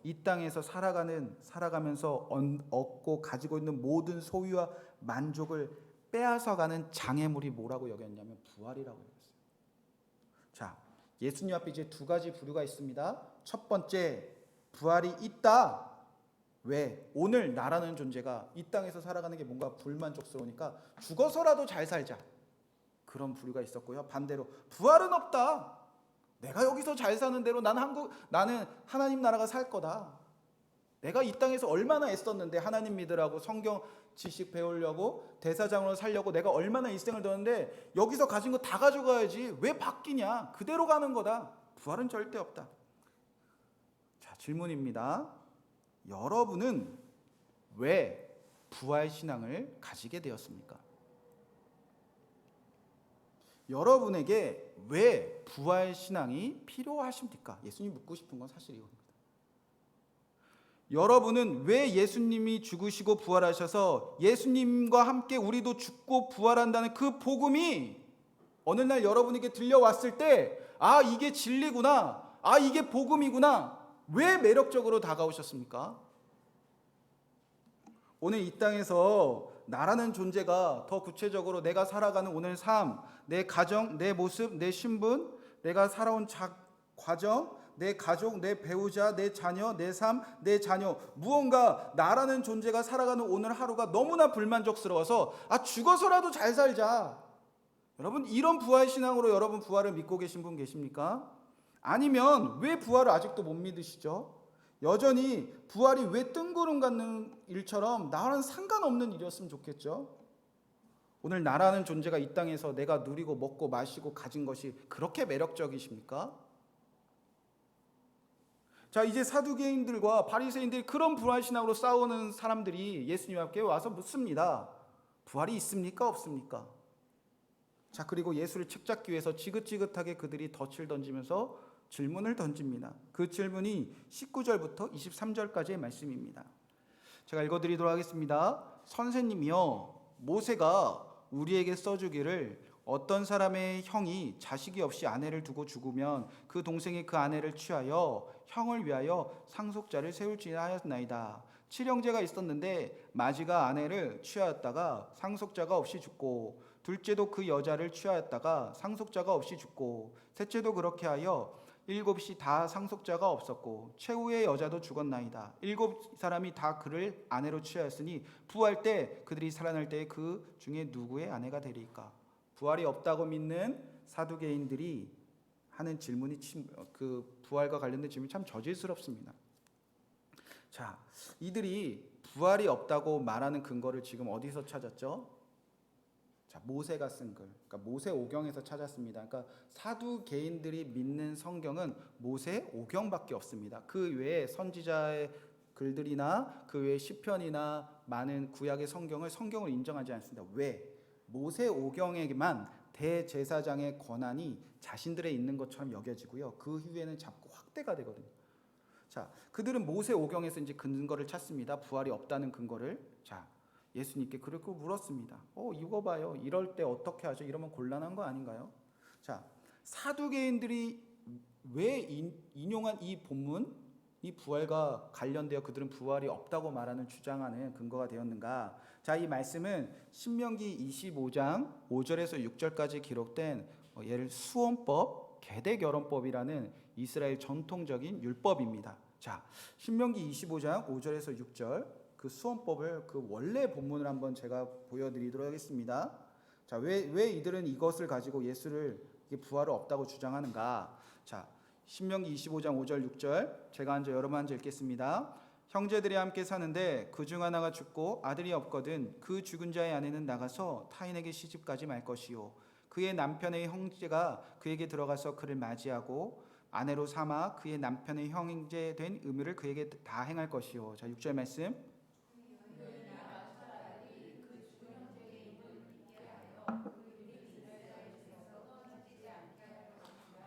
이 땅에서 살아가면서 얻고 가지고 있는 모든 소유와 만족을 빼앗아가는 장애물이 뭐라고 여겼냐면 부활이라고 여겼어요. 자, 예수님 앞에 이제 두 가지 부류가 있습니다. 첫 번째, 부활이 있다. 왜? 오늘 나라는 존재가 이 땅에서 살아가는 게 뭔가 불만족스러우니까 죽어서라도 잘 살자. 그런 부류가 있었고요. 반대로 부활은 없다. 내가 여기서 잘 사는 대로 나는 하나님 나라가 살 거다. 내가 이 땅에서 얼마나 애썼는데 하나님 믿으라고 성경 지식 배우려고 대사장으로 살려고 내가 얼마나 일생을 뒀는데 여기서 가진 거 다 가져가야지. 왜 바뀌냐? 그대로 가는 거다. 부활은 절대 없다. 자, 질문입니다. 여러분은 왜 부활 신앙을 가지게 되었습니까? 여러분에게 왜 부활 신앙이 필요하십니까? 예수님 묻고 싶은 건 사실 이겁니다. 여러분은 왜 예수님이 죽으시고 부활하셔서 예수님과 함께 우리도 죽고 부활한다는 그 복음이 어느 날 여러분에게 들려왔을 때 이게 진리구나, 이게 복음이구나, 왜 매력적으로 다가오셨습니까? 오늘 이 땅에서 나라는 존재가 더 구체적으로 내가 살아가는 오늘 삶, 내 가정, 내 모습, 내 신분, 내가 살아온 과정, 내 가족, 내 배우자, 내 자녀, 내 삶, 내 자녀, 무언가 나라는 존재가 살아가는 오늘 하루가 너무나 불만족스러워서 죽어서라도 잘 살자. 여러분, 이런 부활 신앙으로 여러분 부활을 믿고 계신 분 계십니까? 아니면 왜 부활을 아직도 못 믿으시죠? 여전히 부활이 왜 뜬구름 같는 일처럼 나와는 상관없는 일이었으면 좋겠죠. 오늘 나라는 존재가 이 땅에서 내가 누리고 먹고 마시고 가진 것이 그렇게 매력적이십니까? 자, 이제 사두개인들과 바리새인들이 그런 부활 신앙으로 싸우는 사람들이 예수님 앞에 와서 묻습니다. 부활이 있습니까? 없습니까? 자, 그리고 예수를 책잡기 위해서 지긋지긋하게 그들이 덫을 던지면서 질문을 던집니다. 그 질문이 19절부터 23절까지의 말씀입니다. 제가 읽어드리도록 하겠습니다. 선생님이여, 모세가 우리에게 써주기를 어떤 사람의 형이 자식이 없이 아내를 두고 죽으면 그 동생이 그 아내를 취하여 형을 위하여 상속자를 세울지라 하였나이다. 칠형제가 있었는데 마지가 아내를 취하였다가 상속자가 없이 죽고 둘째도 그 여자를 취하였다가 상속자가 없이 죽고 셋째도 그렇게 하여 일곱이 다 상속자가 없었고 최후의 여자도 죽었나이다. 일곱 사람이 다 그를 아내로 취하였으니 부활 때 그들이 살아날 때에 그 중에 누구의 아내가 되리까? 부활이 없다고 믿는 사두개인들이 하는 질문이 그 부활과 관련된 질문이 참 저질스럽습니다. 자, 이들이 부활이 없다고 말하는 근거를 지금 어디서 찾았죠? 자, 모세가 쓴 글, 그러니까 모세오경에서 찾았습니다. 그러니까 사두개인들이 믿는 성경은 모세오경밖에 없습니다. 그 외에 선지자의 글들이나 그 외에 시편이나 많은 구약의 성경을 인정하지 않습니다. 왜? 모세오경에게만 대제사장의 권한이 자신들에 있는 것처럼 여겨지고요. 그 이후에는 자꾸 확대가 되거든요. 자, 그들은 모세오경에서 이제 근거를 찾습니다. 부활이 없다는 근거를. 자, 예수님께 그렇게 물었습니다. 이거 봐요. 이럴 때 어떻게 하죠? 이러면 곤란한 거 아닌가요? 자, 사두개인들이 왜 인용한 이 본문, 이 부활과 관련되어 그들은 부활이 없다고 말하는 주장하는 근거가 되었는가? 자, 이 말씀은 신명기 25장 5절에서 6절까지 기록된 예를 수원법, 계대결혼법이라는 이스라엘 전통적인 율법입니다. 자, 신명기 25장 5절에서 6절 그 수원법을 그 원래 본문을 한번 제가 보여드리도록 하겠습니다. 자, 왜 이들은 이것을 가지고 예수를 부활을 없다고 주장하는가? 자, 신명기 25장 5절 6절 제가 여러분 먼저 읽겠습니다. 형제들이 함께 사는데 그중 하나가 죽고 아들이 없거든 그 죽은 자의 아내는 나가서 타인에게 시집가지 말 것이요 그의 남편의 형제가 그에게 들어가서 그를 맞이하고 아내로 삼아 그의 남편의 형제 된 의무를 그에게 다 행할 것이요. 자, 6절 말씀.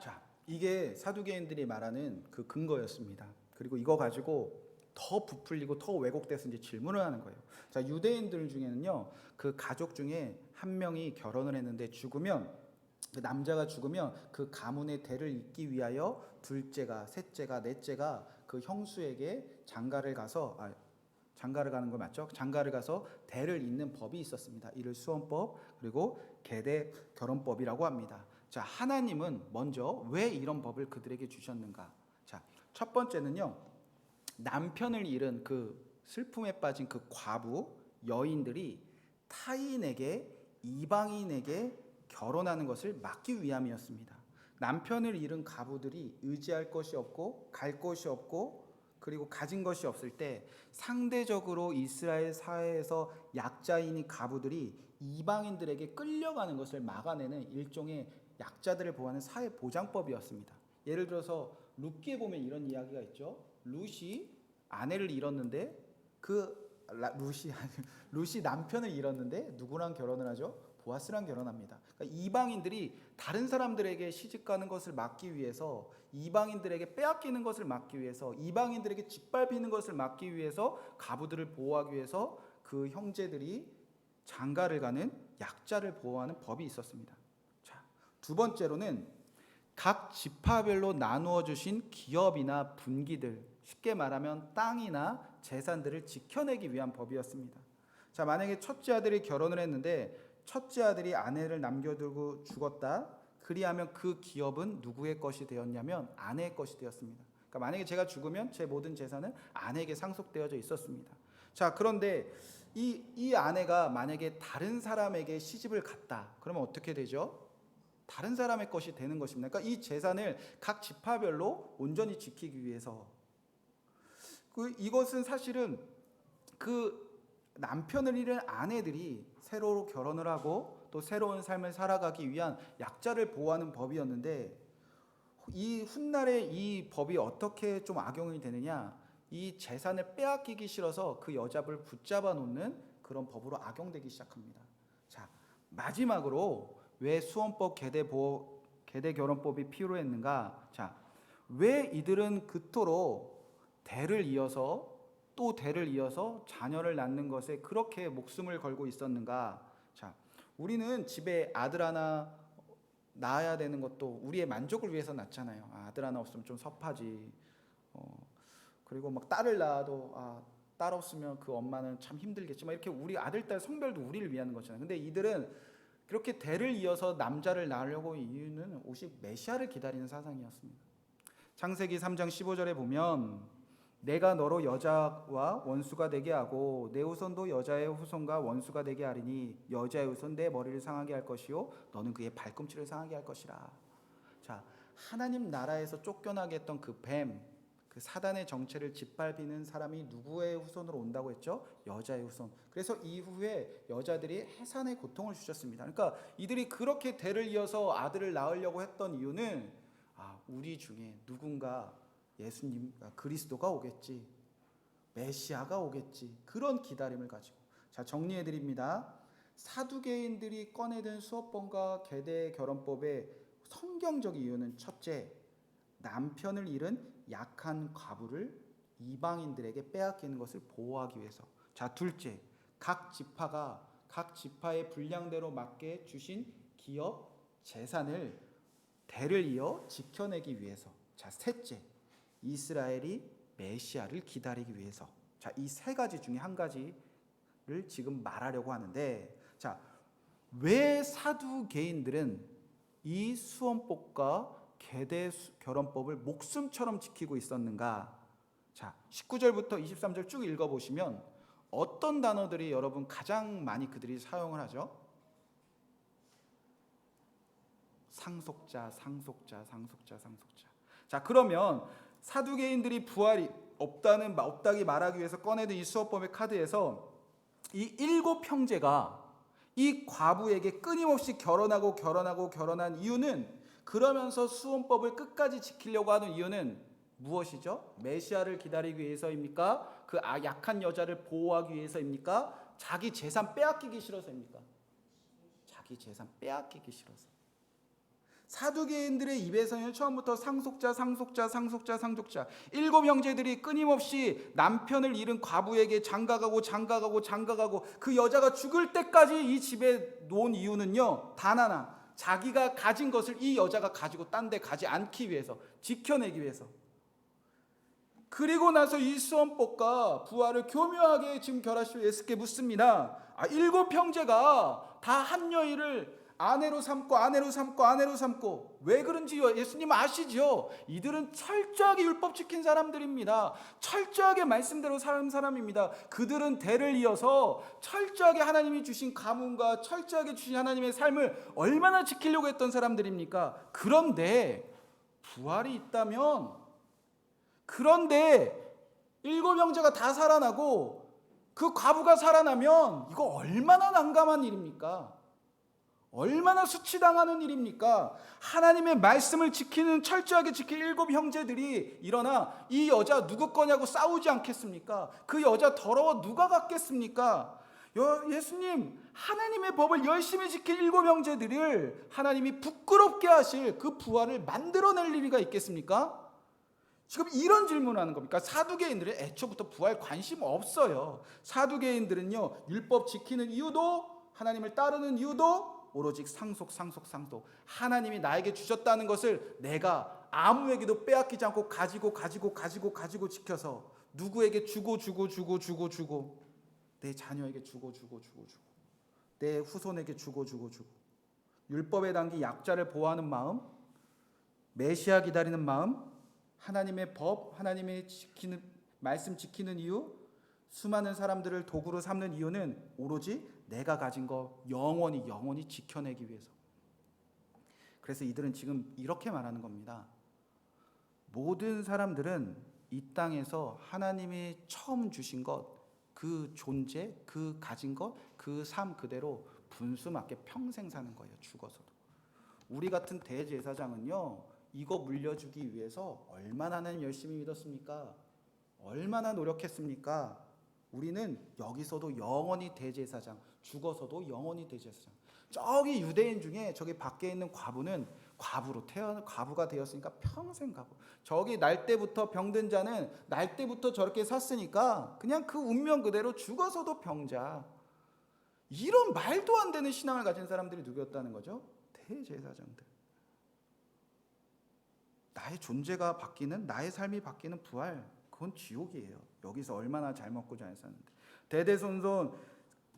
자, 이게 사두개인들이 말하는 그 근거였습니다. 그리고 이거 가지고 더 부풀리고 더 왜곡돼서 이제 질문을 하는 거예요. 자, 유대인들 중에는요, 그 가족 중에 한 명이 결혼을 했는데 죽으면 그 남자가 죽으면 그 가문의 대를 잇기 위하여 둘째가, 셋째가, 넷째가 그 형수에게 장가를 가는 거 맞죠? 장가를 가서 대를 잇는 법이 있었습니다. 이를 수원법 그리고 계대 결혼법이라고 합니다. 자, 하나님은 먼저 왜 이런 법을 그들에게 주셨는가? 자, 첫 번째는요, 남편을 잃은 그 슬픔에 빠진 그 과부 여인들이 타인에게 이방인에게 결혼하는 것을 막기 위함이었습니다. 남편을 잃은 가부들이 의지할 것이 없고 갈 곳이 없고 그리고 가진 것이 없을 때 상대적으로 이스라엘 사회에서 약자인 가부들이 이방인들에게 끌려가는 것을 막아내는 일종의 약자들을 보호하는 사회 보장법이었습니다. 예를 들어서 룻기에 보면 이런 이야기가 있죠. 룻이 아내를 잃었는데 룻이 남편을 잃었는데 누구랑 결혼을 하죠? 보아스랑 결혼합니다. 그러니까 이방인들이 다른 사람들에게 시집가는 것을 막기 위해서, 이방인들에게 빼앗기는 것을 막기 위해서, 이방인들에게 짓밟히는 것을 막기 위해서, 가부들을 보호하기 위해서 그 형제들이 장가를 가는 약자를 보호하는 법이 있었습니다. 자, 두 번째로는 각 지파별로 나누어 주신 기업이나 분기들, 쉽게 말하면 땅이나 재산들을 지켜내기 위한 법이었습니다. 자, 만약에 첫째 아들이 결혼을 했는데 첫째 아들이 아내를 남겨두고 죽었다. 그리하면 그 기업은 누구의 것이 되었냐면 아내의 것이 되었습니다. 그러니까 만약에 제가 죽으면 제 모든 재산은 아내에게 상속되어져 있었습니다. 자, 그런데 이 아내가 만약에 다른 사람에게 시집을 갔다. 그러면 어떻게 되죠? 다른 사람의 것이 되는 것입니다. 그러니까 이 재산을 각 지파별로 온전히 지키기 위해서 이것은 사실은 그 남편을 잃은 아내들이 새로 결혼을 하고 또 새로운 삶을 살아가기 위한 약자를 보호하는 법이었는데 이 훗날에 이 법이 어떻게 좀 악용이 되느냐, 이 재산을 빼앗기기 싫어서 그 여자를 붙잡아 놓는 그런 법으로 악용되기 시작합니다. 자, 마지막으로 왜 수원법 계대 결혼법이 필요했는가? 자, 왜 이들은 그토록 대를 이어서 또 대를 이어서 자녀를 낳는 것에 그렇게 목숨을 걸고 있었는가? 자, 우리는 집에 아들 하나 낳아야 되는 것도 우리의 만족을 위해서 낳잖아요. 아들 하나 없으면 좀 섭하지. 그리고 막 딸을 낳아도 딸 없으면 그 엄마는 참 힘들겠지만 이렇게 우리 아들, 딸 성별도 우리를 위하는 거잖아요. 근데 이들은 그렇게 대를 이어서 남자를 낳으려고 이유는 오직 메시아를 기다리는 사상이었습니다. 창세기 3장 15절에 보면 내가 너로 여자와 원수가 되게 하고 내 후손도 여자의 후손과 원수가 되게 하리니 여자의 후손 내 머리를 상하게 할 것이요 너는 그의 발꿈치를 상하게 할 것이라. 자, 하나님 나라에서 쫓겨나게 했던 그 뱀, 그 사단의 정체를 짓밟히는 사람이 누구의 후손으로 온다고 했죠? 여자의 후손. 그래서 이후에 여자들이 해산의 고통을 주셨습니다. 그러니까 이들이 그렇게 대를 이어서 아들을 낳으려고 했던 이유는 우리 중에 누군가 예수님, 그리스도가 오겠지, 메시아가 오겠지, 그런 기다림을 가지고. 자, 정리해 드립니다. 사두개인들이 꺼내든 수업본과 계대 결혼법의 성경적 이유는 이첫째, 남편을 잃은 약한 과부를 이방인들에게 빼앗기는 것을 보호하기 위해서. 자, 둘째, 각 지파의 분량대로 맞게 주신 기업 재산을 대를 이어 지켜내기 위해서. 자, 셋째, 이스라엘이 메시아를 기다리기 위해서. 자, 이 세 가지 중에 한 가지를 지금 말하려고 하는데, 자, 왜 사두개인들은 이 수원법과 계대 결혼법을 목숨처럼 지키고 있었는가? 자, 19절부터 23절 쭉 읽어보시면 어떤 단어들이 여러분 가장 많이 그들이 사용을 하죠? 상속자. 자, 그러면 사두개인들이 부활이 없다기 말하기 위해서 꺼내든 이 수업법의 카드에서 이 7 형제가 이 과부에게 끊임없이 결혼한 이유는, 그러면서 수원법을 끝까지 지키려고 하는 이유는 무엇이죠? 메시아를 기다리기 위해서입니까? 그 약한 여자를 보호하기 위해서입니까? 자기 재산 빼앗기기 싫어서입니까? 자기 재산 빼앗기기 싫어서. 사두개인들의 입에서는 처음부터 상속자 7 형제들이 끊임없이 남편을 잃은 과부에게 장가가고 그 여자가 죽을 때까지 이 집에 놓은 이유는요, 단 하나, 자기가 가진 것을 이 여자가 가지고 딴 데 가지 않기 위해서, 지켜내기 위해서. 그리고 나서 이 수원법과 부활을 교묘하게 지금 결하시오 예수께 묻습니다. 7 형제가 다 한 여인을 아내로 삼고 왜 그런지요? 예수님 아시죠? 이들은 철저하게 율법 지킨 사람들입니다. 철저하게 말씀대로 사는 사람입니다. 그들은 대를 이어서 철저하게 하나님이 주신 가문과 철저하게 주신 하나님의 삶을 얼마나 지키려고 했던 사람들입니까? 그런데 부활이 있다면, 그런데 7 형제가 다 살아나고 그 과부가 살아나면 이거 얼마나 난감한 일입니까? 얼마나 수치당하는 일입니까? 하나님의 말씀을 철저하게 지킬 7 형제들이 일어나 이 여자 누구 거냐고 싸우지 않겠습니까? 그 여자 더러워 누가 갖겠습니까? 예수님, 하나님의 법을 열심히 지킬 7 형제들을 하나님이 부끄럽게 하실 그 부활을 만들어낼 일이가 있겠습니까? 지금 이런 질문을 하는 겁니까? 사두개인들은 애초부터 부활 관심 없어요. 사두개인들은요, 율법 지키는 이유도, 하나님을 따르는 이유도 오로지 상속. 하나님이 나에게 주셨다는 것을 내가 아무에게도 빼앗기지 않고 가지고 지켜서 누구에게 주고 내 자녀에게 주고 내 후손에게 주고 율법에 담긴 약자를 보호하는 마음, 메시아 기다리는 마음, 하나님의 법, 하나님의 말씀 지키는 이유, 수많은 사람들을 도구로 삼는 이유는 오로지 내가 가진 거 영원히 지켜내기 위해서. 그래서 이들은 지금 이렇게 말하는 겁니다. 모든 사람들은 이 땅에서 하나님이 처음 주신 것, 그 존재, 그 가진 것, 그 삶 그대로 분수 맞게 평생 사는 거예요. 죽어서도. 우리 같은 대제사장은요, 이거 물려주기 위해서 얼마나 열심히 믿었습니까? 얼마나 노력했습니까? 우리는 여기서도 영원히 대제사장, 죽어서도 영원히 대제사장. 저기 유대인 중에 저기 밖에 있는 과부는 과부가 되었으니까 평생 과부. 저기 날 때부터 병든 자는 날 때부터 저렇게 샀으니까 그냥 그 운명 그대로 죽어서도 병자. 이런 말도 안 되는 신앙을 가진 사람들이 누구였다는 거죠? 대제사장들. 나의 존재가 바뀌는, 나의 삶이 바뀌는 부활, 그건 지옥이에요. 여기서 얼마나 잘 먹고 잘 사는데. 대대손손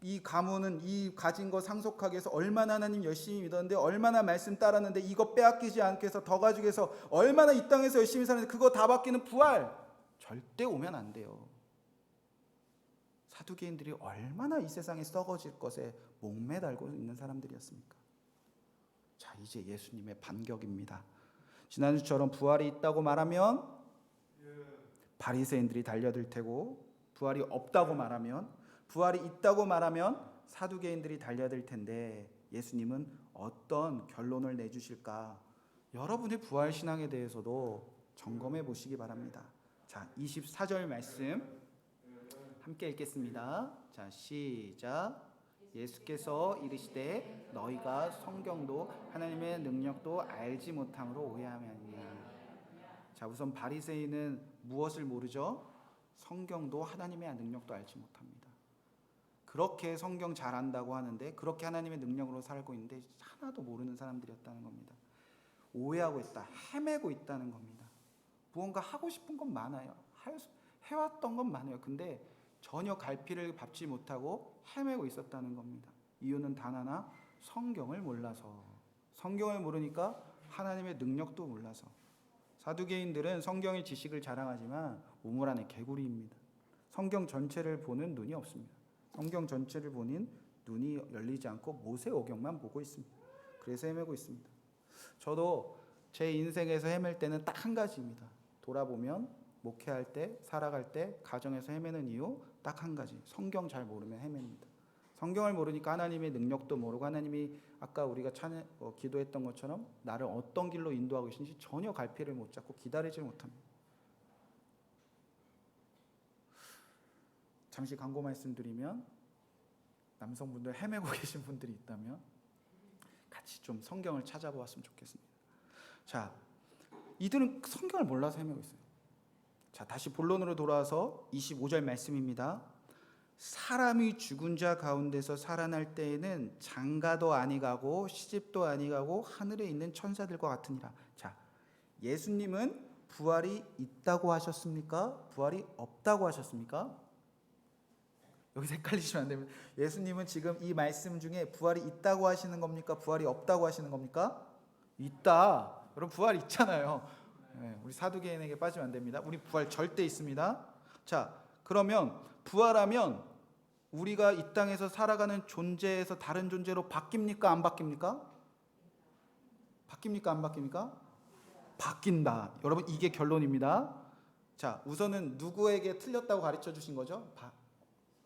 이 가문은 이 가진 거 상속하기 위해서 얼마나 하나님 열심히 믿었는데, 얼마나 말씀 따랐는데, 이거 빼앗기지 않게 해서 더 가지고 해서 얼마나 이 땅에서 열심히 사는데 그거 다 바뀌는 부활 절대 오면 안 돼요. 사두개인들이 얼마나 이 세상에 썩어질 것에 목매달고 있는 사람들이었습니까? 자, 이제 예수님의 반격입니다. 지난주처럼 부활이 있다고 말하면 바리새인들이 달려들 테고, 부활이 없다고 말하면, 부활이 있다고 말하면 사두개인들이 달려들 텐데, 예수님은 어떤 결론을 내주실까? 여러분의 부활 신앙에 대해서도 점검해 보시기 바랍니다. 자, 24절 말씀 함께 읽겠습니다. 자, 시작. 예수께서 이르시되 너희가 성경도 하나님의 능력도 알지 못함으로 오해하느니라. 자, 우선 바리새인은 무엇을 모르죠? 성경도 하나님의 능력도 알지 못합니다. 그렇게 성경 잘 안다고 하는데, 그렇게 하나님의 능력으로 살고 있는데 하나도 모르는 사람들이었다는 겁니다. 오해하고 있다, 헤매고 있다는 겁니다. 무언가 하고 싶은 건 많아요. 해왔던 건 많아요. 근데 전혀 갈피를 밟지 못하고 헤매고 있었다는 겁니다. 이유는 단 하나, 성경을 몰라서. 성경을 모르니까 하나님의 능력도 몰라서. 사두개인들은 성경의 지식을 자랑하지만 우물 안에 개구리입니다. 성경 전체를 보는 눈이 없습니다. 성경 전체를 보는 눈이 열리지 않고 모세오경만 보고 있습니다. 그래서 헤매고 있습니다. 저도 제 인생에서 헤맬 때는 딱 한 가지입니다. 돌아보면 목회할 때, 살아갈 때, 가정에서 헤매는 이유 딱 한 가지. 성경 잘 모르면 헤맵니다. 성경을 모르니까 하나님의 능력도 모르고, 하나님이 아까 우리가 기도했던 것처럼 나를 어떤 길로 인도하고 계신지 전혀 갈피를 못 잡고 기다리지 못합니다. 잠시 광고 말씀드리면, 남성분들 헤매고 계신 분들이 있다면 같이 좀 성경을 찾아보았으면 좋겠습니다. 자, 이들은 성경을 몰라서 헤매고 있어요. 자, 다시 본론으로 돌아와서 25절 말씀입니다. 사람이 죽은 자 가운데서 살아날 때에는 장가도 아니가고 시집도 아니가고 하늘에 있는 천사들과 같으니라. 자, 예수님은 부활이 있다고 하셨습니까? 부활이 없다고 하셨습니까? 여기서 헷갈리시면 안 됩니다. 예수님은 지금 이 말씀 중에 부활이 있다고 하시는 겁니까? 부활이 없다고 하시는 겁니까? 있다. 여러분, 부활 있잖아요. 네, 우리 사두개인에게 빠지면 안 됩니다. 우리 부활 절대 있습니다. 자, 그러면 부활하면 우리가 이 땅에서 살아가는 존재에서 다른 존재로 바뀝니까? 안 바뀝니까? 바뀝니까? 안 바뀝니까? 바뀐다. 여러분, 이게 결론입니다. 자, 우선은 누구에게 틀렸다고 가르쳐 주신 거죠?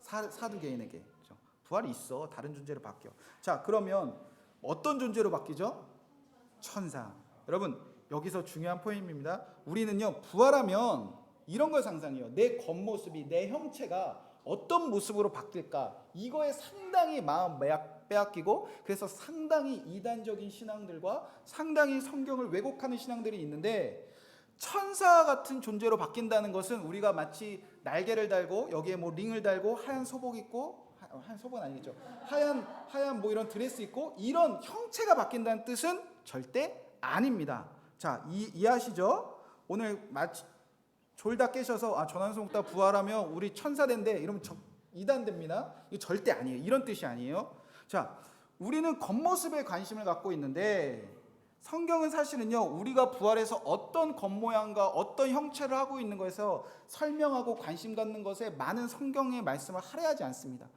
사두개인에게. 그렇죠? 부활이 있어. 다른 존재로 바뀌어. 자, 그러면 어떤 존재로 바뀌죠? 천사. 여러분, 여기서 중요한 포인트입니다. 우리는요, 부활하면 이런 걸 상상해요. 내 겉모습이, 내 형체가 어떤 모습으로 바뀔까? 이거에 상당히 마음 빼앗기고, 그래서 상당히 이단적인 신앙들과 상당히 성경을 왜곡하는 신앙들이 있는데, 천사 같은 존재로 바뀐다는 것은 우리가 마치 날개를 달고 여기에 뭐 링을 달고 하얀 소복 입고, 하얀 소복은 아니겠죠. 하얀 뭐 이런 드레스 입고 이런 형체가 바뀐다는 뜻은 절대 아닙니다. 자, 이해하시죠? 오늘 마치 졸다 깨셔서 전환성국다 부활하면 우리 천사 된대 이러면 이단됩니다. 이거 절대 아니에요. 이런 뜻이 아니에요. 자, 우리는 겉모습에 관심을 갖고 있는데, 성경은 사실은요, 우리가 부활해서 어떤 겉모양과 어떤 형체를 하고 있는 것에서 설명하고 관심 갖는 것에 많은 성경의 말씀을 할애하지 않습니다.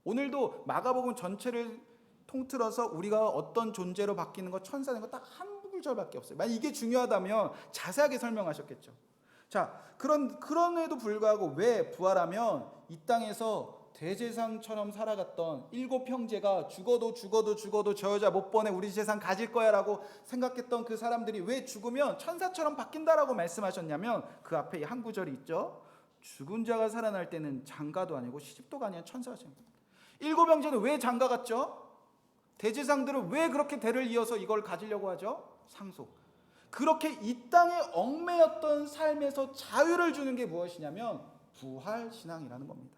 오늘도 마가복음 전체를 통틀어서 우리가 어떤 존재로 바뀌는 것, 천사 되는 것 딱 한 구절밖에 없어요. 만약 이게 중요하다면 자세하게 설명하셨겠죠. 자, 그런에도 불구하고 왜 부활하면 이 땅에서 대제사장처럼 살아갔던 7 형제가 죽어도 저 여자 못 보내, 우리 재산 가질 거야 라고 생각했던 그 사람들이 왜 죽으면 천사처럼 바뀐다라고 말씀하셨냐면, 그 앞에 한 구절이 있죠. 죽은 자가 살아날 때는 장가도 아니고 시집도가 아니라 천사가 됩니다. 7 형제는 왜 장가 갔죠? 대제사장들은 왜 그렇게 대를 이어서 이걸 가지려고 하죠? 상속. 그렇게 이 땅에 얽매였던 삶에서 자유를 주는 게 무엇이냐면 부활 신앙이라는 겁니다.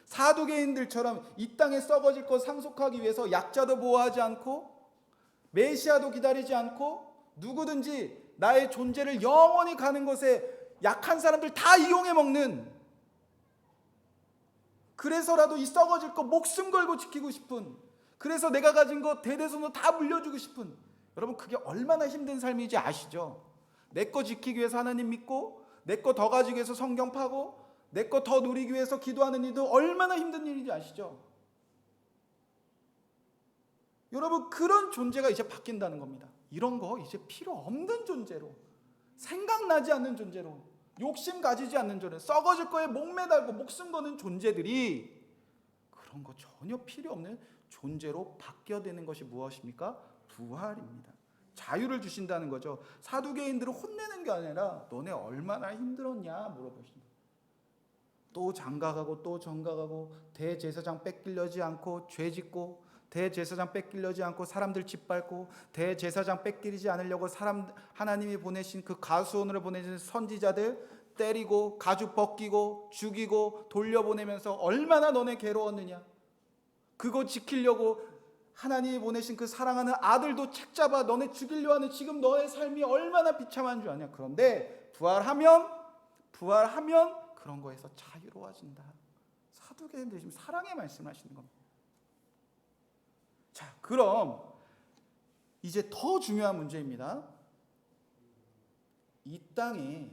사두개인들처럼 이 땅에 썩어질 것 상속하기 위해서 약자도 보호하지 않고 메시아도 기다리지 않고 누구든지 나의 존재를 영원히 가는 것에 약한 사람들 다 이용해 먹는 그래서라도 이 썩어질 거 목숨 걸고 지키고 싶은, 그래서 내가 가진 거 대대손으로 다 물려주고 싶은, 여러분 그게 얼마나 힘든 삶인지 아시죠? 내 거 지키기 위해서 하나님 믿고, 내 거 더 가지기 위해서 성경 파고, 내 거 더 누리기 위해서 기도하는 일도 얼마나 힘든 일인지 아시죠? 여러분 그런 존재가 이제 바뀐다는 겁니다. 이런 거 이제 필요 없는 존재로, 생각나지 않는 존재로, 욕심 가지지 않는 존재, 썩어질 거에 목매달고 목숨 거는 존재들이 그런 거 전혀 필요 없는 존재로 바뀌어야 되는 것이 무엇입니까? 부활입니다. 자유를 주신다는 거죠. 사두개인들을 혼내는 게 아니라 너네 얼마나 힘들었냐 물어보십니다. 또 장가가고 또 정가가고 대제사장 뺏기려지 않고 죄 짓고, 대제사장 뺏기려지 않고 사람들 짓밟고, 대제사장 뺏기지 않으려고 하나님이 보내신 그 가수원으로 보내신 선지자들 때리고 가죽 벗기고 죽이고 돌려보내면서 얼마나 너네 괴로웠느냐. 그거 지키려고 하나님이 보내신 그 사랑하는 아들도 책잡아 너네 죽이려 하는 지금 너의 삶이 얼마나 비참한 줄 아냐. 그런데 부활하면 그런 거에서 자유로워진다. 사두개인들이 지금 사랑의 말씀을 하시는 겁니다. 자, 그럼 이제 더 중요한 문제입니다. 이 땅에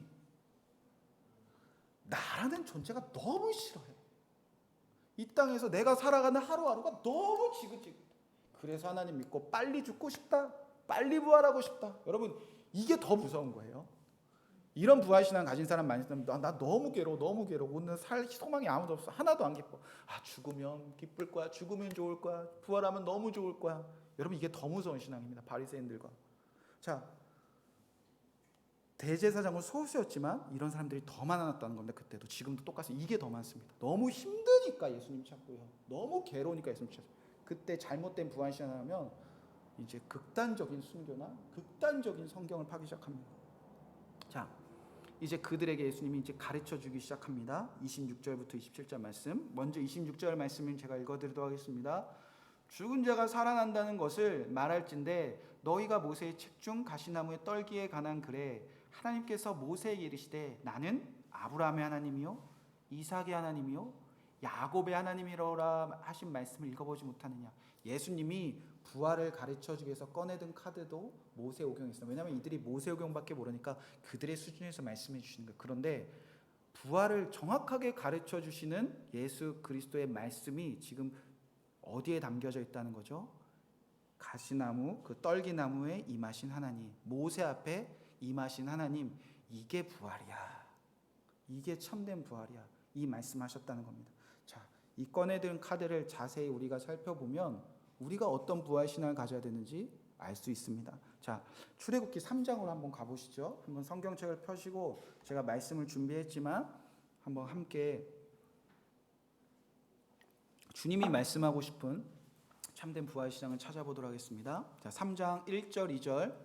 나라는 존재가 너무 싫어요. 이 땅에서 내가 살아가는 하루하루가 너무 지긋지긋해. 그래서 하나님 믿고 빨리 죽고 싶다, 빨리 부활하고 싶다. 여러분 이게 더 무서운 거예요. 이런 부활신앙 가진 사람 많이 있으면 나 너무 괴로워, 너무 괴로워, 오늘 살 소망이 아무도 없어, 하나도 안 기뻐. 죽으면 기쁠 거야, 죽으면 좋을 거야, 부활하면 너무 좋을 거야. 여러분 이게 더 무서운 신앙입니다. 바리새인들과. 자, 대제사장은 소수였지만 이런 사람들이 더 많았다는 겁니다. 그때도 지금도 똑같습니다. 이게 더 많습니다. 너무 힘드니까 예수님 찾고요, 너무 괴로우니까 예수님 찾고. 그때 잘못된 부활신앙하면 이제 극단적인 순교나 극단적인 성경을 파기 시작합니다. 자, 이제 그들에게 예수님이 이제 가르쳐 주기 시작합니다. 26절부터 27절 말씀. 먼저 26절 말씀은 제가 읽어드리도록 하겠습니다. 죽은 자가 살아난다는 것을 말할진대 너희가 모세의 책 중 가시나무의 떨기에 관한 글에 하나님께서 모세에게 이르시되 나는 아브라함의 하나님이요 이삭의 하나님이요 야곱의 하나님이로라 하신 말씀을 읽어보지 못하느냐. 예수님이 부활을 가르쳐주기 위해서 꺼내든 카드도 모세오경이 있어요. 왜냐하면 이들이 모세오경밖에 모르니까 그들의 수준에서 말씀해 주시는 거예요. 그런데 부활을 정확하게 가르쳐주시는 예수 그리스도의 말씀이 지금 어디에 담겨져 있다는 거죠? 가시나무, 그 떨기나무에 임하신 하나님, 모세 앞에 임하신 하나님, 이게 부활이야, 이게 참된 부활이야, 이 말씀하셨다는 겁니다. 자, 이 꺼내든 카드를 자세히 우리가 살펴보면 우리가 어떤 부활신앙을 가져야 되는지 알 수 있습니다. 자, 출애굽기 3장으로 한번 가보시죠. 한번 성경책을 펴시고 제가 말씀을 준비했지만 한번 함께 주님이 말씀하고 싶은 참된 부활신앙을 찾아보도록 하겠습니다. 자, 3장 1절 2절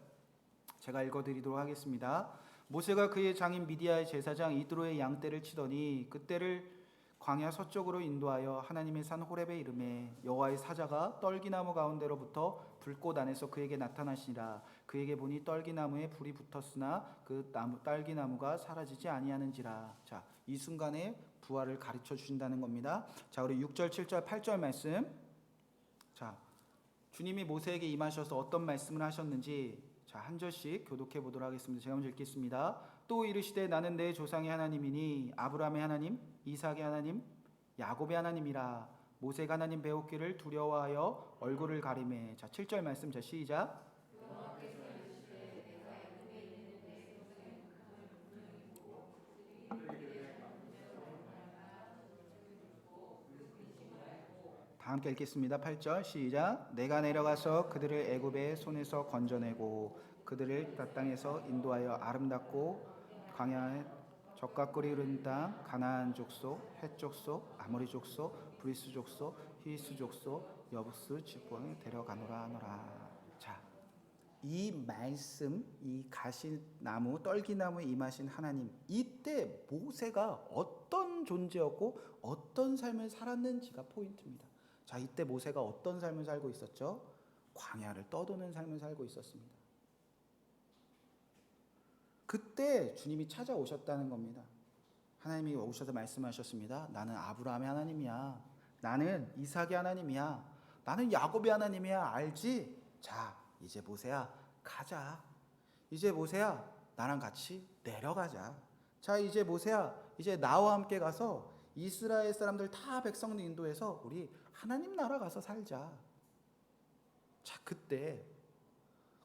제가 읽어드리도록 하겠습니다. 모세가 그의 장인 미디아의 제사장 이드로의 양떼를 치더니 그떼를 광야 서쪽으로 인도하여 하나님의 산 호렙에 이르매 여호와의 사자가 떨기나무 가운데로부터 불꽃 안에서 그에게 나타나시니라. 그에게 보니 떨기나무에 불이 붙었으나 그 떨기나무가 사라지지 아니하는지라. 자, 이 순간에 부활을 가르쳐 주신다는 겁니다. 자, 우리 6절 7절 8절 말씀. 자, 주님이 모세에게 임하셔서 어떤 말씀을 하셨는지 자, 한 절씩 교독해 보도록 하겠습니다. 제가 먼저 읽겠습니다. 또 이르시되 나는 내 조상의 하나님이니 아브라함의 하나님, 이삭의 하나님, 야곱의 하나님이라. 모세가 하나님 배웠기를 두려워하여 얼굴을 가리매. 자, 7절 말씀. 자, 시작. 다 함께 읽겠습니다. 8절 시작. 내가 내려가서 그들을 애굽의 손에서 건져내고 그들을 그 땅에서 인도하여 아름답고 광야에 젖과 꿀이 흐르는 땅 가나안 족속, 헷 족속, 아모리 족속, 브리스 족속, 히스 족속, 여부스 지방에 데려가노라 하노라. 자, 이 말씀, 이 가시나무, 떨기나무에 임하신 하나님, 이때 모세가 어떤 존재였고 어떤 삶을 살았는지가 포인트입니다. 자, 이때 모세가 어떤 삶을 살고 있었죠? 광야를 떠도는 삶을 살고 있었습니다. 그때 주님이 찾아오셨다는 겁니다. 하나님이 오셔서 말씀하셨습니다. 나는 아브라함의 하나님이야. 나는 이삭의 하나님이야. 나는 야곱의 하나님이야. 알지? 자, 이제 모세야, 가자. 이제 모세야, 나랑 같이 내려가자. 자, 이제 모세야, 이제 나와 함께 가서 이스라엘 사람들 다 백성들 인도해서 우리 하나님 나라 가서 살자. 자, 그때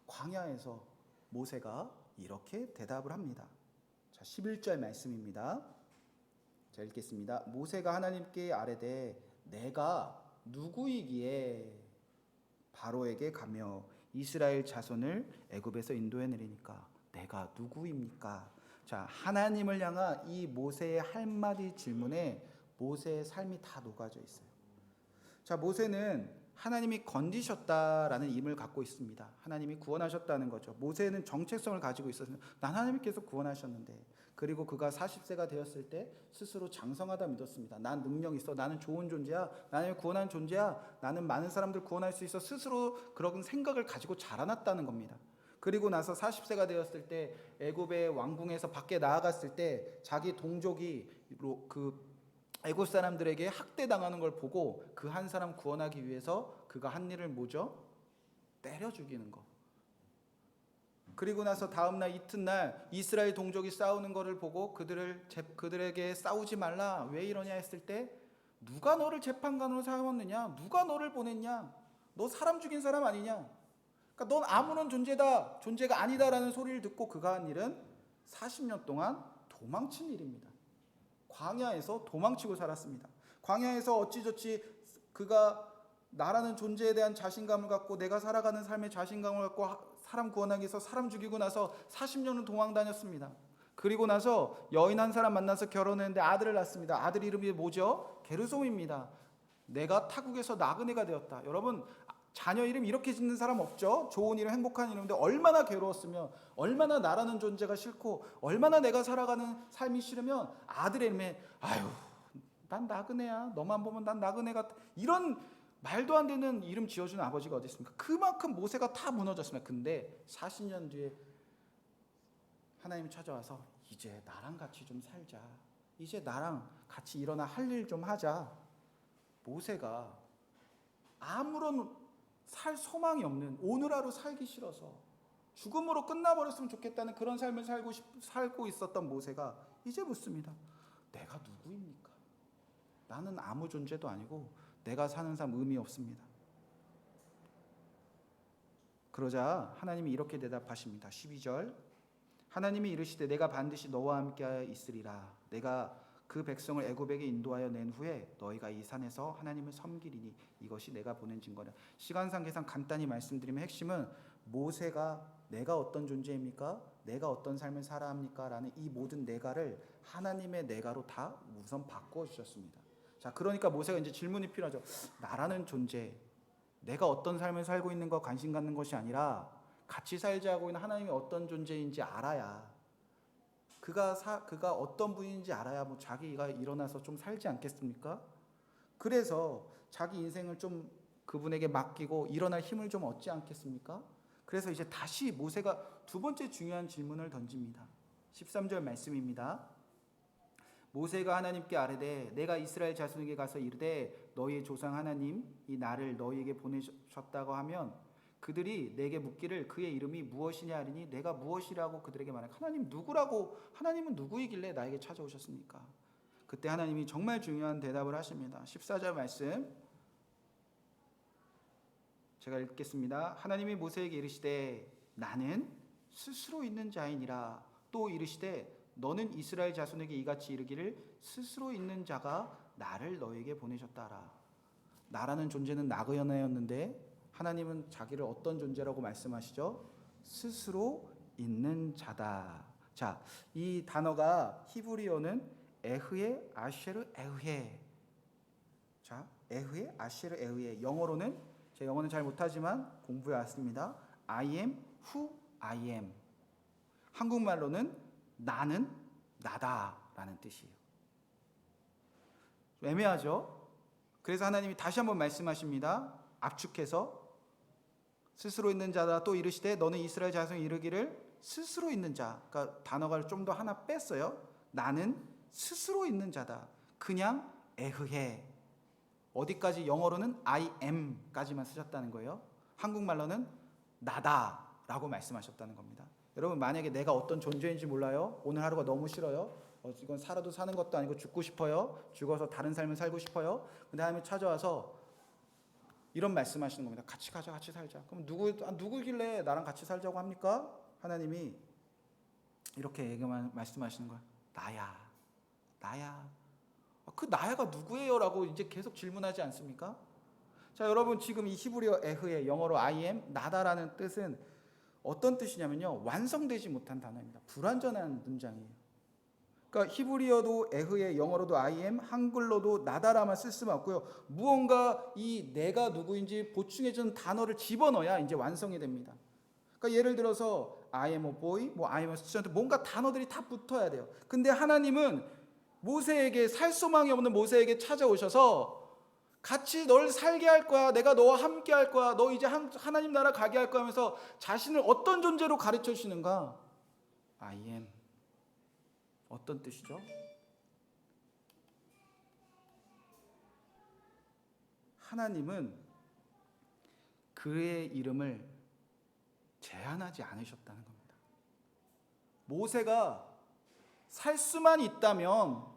광야에서 모세가 이렇게 대답을 합니다. 자, 11절 말씀입니다. 자, 읽겠습니다. 모세가 하나님께 아뢰되 내가 누구이기에 바로에게 가며 이스라엘 자손을 애굽에서 인도해 내리니까 내가 누구입니까? 자, 하나님을 향한 이 모세의 한마디 질문에 모세의 삶이 다 녹아져 있어요. 자, 모세는 하나님이 건지셨다라는 임을 갖고 있습니다. 하나님이 구원하셨다는 거죠. 모세는 정체성을 가지고 있었어요. 난 하나님께서 구원하셨는데. 그리고 그가 40세가 되었을 때 스스로 장성하다 믿었습니다. 난 능력 있어. 나는 좋은 존재야. 나는 구원한 존재야. 나는 많은 사람들 구원할 수 있어. 스스로 그런 생각을 가지고 자라났다는 겁니다. 그리고 나서 40세가 되었을 때 애굽의 왕궁에서 밖에 나아갔을 때 자기 동족이 그 애굽 사람들에게 학대당하는 걸 보고 그 한 사람 구원하기 위해서 그가 한 일을 뭐죠? 때려 죽이는 거. 그리고 나서 다음날 이튿날 이스라엘 동족이 싸우는 것을 보고 그들에게 싸우지 말라. 왜 이러냐 했을 때 누가 너를 재판관으로 삼았느냐? 누가 너를 보냈냐? 너 사람 죽인 사람 아니냐? 그러니까 넌 아무런 존재가 아니다라는 소리를 듣고 그가 한 일은 40년 동안 도망친 일입니다. 광야에서 도망치고 살았습니다. 광야에서 어찌저찌 그가 나라는 존재에 대한 자신감을 갖고 내가 살아가는 삶의 자신감을 갖고 사람 구원하기 위해서 사람 죽이고 나서 40년을 도망 다녔습니다. 그리고 나서 여인 한 사람 만나서 결혼했는데 아들을 낳습니다. 아들 이름이 뭐죠? 게르솜입니다. 내가 타국에서 나그네가 되었다. 여러분, 자녀 이름 이렇게 짓는 사람 없죠? 좋은 이름, 행복한 이름인데 얼마나 괴로웠으면, 얼마나 나라는 존재가 싫고, 얼마나 내가 살아가는 삶이 싫으면 아들의 이름에 아유, 난 나그네야. 너만 보면 난 나그네 같아. 이런 말도 안 되는 이름 지어주는 아버지가 어디 있습니까? 그만큼 모세가 다 무너졌습니다. 근데 40년 뒤에 하나님이 찾아와서 이제 나랑 같이 좀 살자. 이제 나랑 같이 일어나 할 일 좀 하자. 모세가 아무런 살 소망이 없는, 오늘 하루 살기 싫어서 죽음으로 끝나버렸으면 좋겠다는 그런 삶을 살고 있었던 모세가 이제 묻습니다. 내가 누구입니까? 나는 아무 존재도 아니고 내가 사는 삶 의미 없습니다. 그러자 하나님이 이렇게 대답하십니다. 12절 하나님이 이르시되 내가 반드시 너와 함께 있으리라. 내가 그 백성을 애굽에게 인도하여 낸 후에 너희가 이 산에서 하나님을 섬기리니 이것이 내가 보낸 증거라. 시간상 계산 간단히 말씀드리면 핵심은 모세가 내가 어떤 존재입니까? 내가 어떤 삶을 살아야 합니까? 라는 이 모든 내가를 하나님의 내가로 다 우선 바꾸어 주셨습니다. 자, 그러니까 모세가 이제 질문이 필요하죠. 나라는 존재, 내가 어떤 삶을 살고 있는 거 관심 갖는 것이 아니라 같이 살자고 있는 하나님이 어떤 존재인지 알아야, 그가 어떤 분인지 알아야 뭐 자기가 일어나서 좀 살지 않겠습니까? 그래서 자기 인생을 좀 그분에게 맡기고 일어날 힘을 좀 얻지 않겠습니까? 그래서 이제 다시 모세가 두 번째 중요한 질문을 던집니다. 13절 말씀입니다. 모세가 하나님께 아뢰되 내가 이스라엘 자손에게 가서 이르되 너희의 조상 하나님이 나를 너희에게 보내셨다고 하면 그들이 내게 묻기를 그의 이름이 무엇이냐 하리니 내가 무엇이라고 그들에게 말하니 하나님 누구라고, 하나님은 누구이길래 나에게 찾아오셨습니까? 그때 하나님이 정말 중요한 대답을 하십니다. 14절 말씀 제가 읽겠습니다. 하나님이 모세에게 이르시되 나는 스스로 있는 자이니라. 또 이르시되 너는 이스라엘 자손에게 이같이 이르기를 스스로 있는 자가 나를 너에게 보내셨다라. 나라는 존재는 나그네였는데 하나님은 자기를 어떤 존재라고 말씀하시죠? 스스로 있는 자다. 자, 이 단어가 히브리어는 에흐에 아쉐르 에흐에. 자, 에흐에 아쉐르 에흐에. 영어로는 제가 영어는 잘 못하지만 공부해 왔습니다. I am who I am. 한국말로는 나는 나다라는 뜻이에요. 애매하죠? 그래서 하나님이 다시 한번 말씀하십니다. 압축해서 스스로 있는 자다. 또 이르시되 너는 이스라엘 자손이 이르기를 스스로 있는 자. 그러니까 단어가 좀 더 하나 뺐어요. 나는 스스로 있는 자다. 그냥 에흐해. 어디까지? 영어로는 I am까지만 쓰셨다는 거예요. 한국말로는 나다라고 말씀하셨다는 겁니다. 여러분, 만약에 내가 어떤 존재인지 몰라요. 오늘 하루가 너무 싫어요. 이건 살아도 사는 것도 아니고 죽고 싶어요. 죽어서 다른 삶을 살고 싶어요. 근데 하나님이 찾아와서 이런 말씀하시는 겁니다. 같이 가자, 같이 살자. 그럼 누구길래 나랑 같이 살자고 합니까? 하나님이 이렇게 말씀하시는 거야. 나야. 그 나야가 누구예요? 라고 이제 계속 질문하지 않습니까? 자, 여러분, 지금 이 히브리어 에흐의 영어로 I am, 나다라는 뜻은 어떤 뜻이냐면요, 완성되지 못한 단어입니다. 불완전한 문장이에요. 그러니까 히브리어도 에흐의 영어로도 I am, 한글로도 나다라만 쓸 수만 없고요, 무언가 이 내가 누구인지 보충해주는 단어를 집어넣어야 이제 완성이 됩니다. 그러니까 예를 들어서 I am a boy, I am a student, 뭔가 단어들이 다 붙어야 돼요. 근데 하나님은 모세에게, 살소망이 없는 모세에게 찾아오셔서 같이 널 살게 할 거야, 내가 너와 함께 할 거야, 너 이제 하나님 나라 가게 할 거야 하면서 자신을 어떤 존재로 가르쳐 주시는가? I am. 어떤 뜻이죠? 하나님은 그의 이름을 제한하지 않으셨다는 겁니다. 모세가 살 수만 있다면,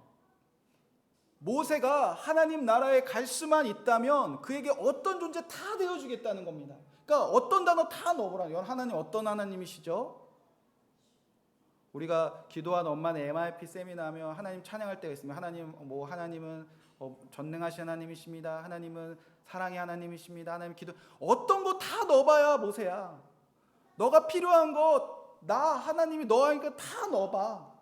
모세가 하나님 나라에 갈 수만 있다면 그에게 어떤 존재 다 되어주겠다는 겁니다. 그러니까 어떤 단어 다 넣어보라. 하나님 어떤 하나님이시죠? 우리가 기도한 엄마는 MIP 세미나 하면 하나님 찬양할 때가 있습니다. 하나님은 전능하신 하나님이십니다. 하나님은 사랑의 하나님이십니다. 하나님 기도, 어떤 거 다 넣어봐야 모세야. 너가 필요한 거 하나님이 너하니까 다 넣어봐.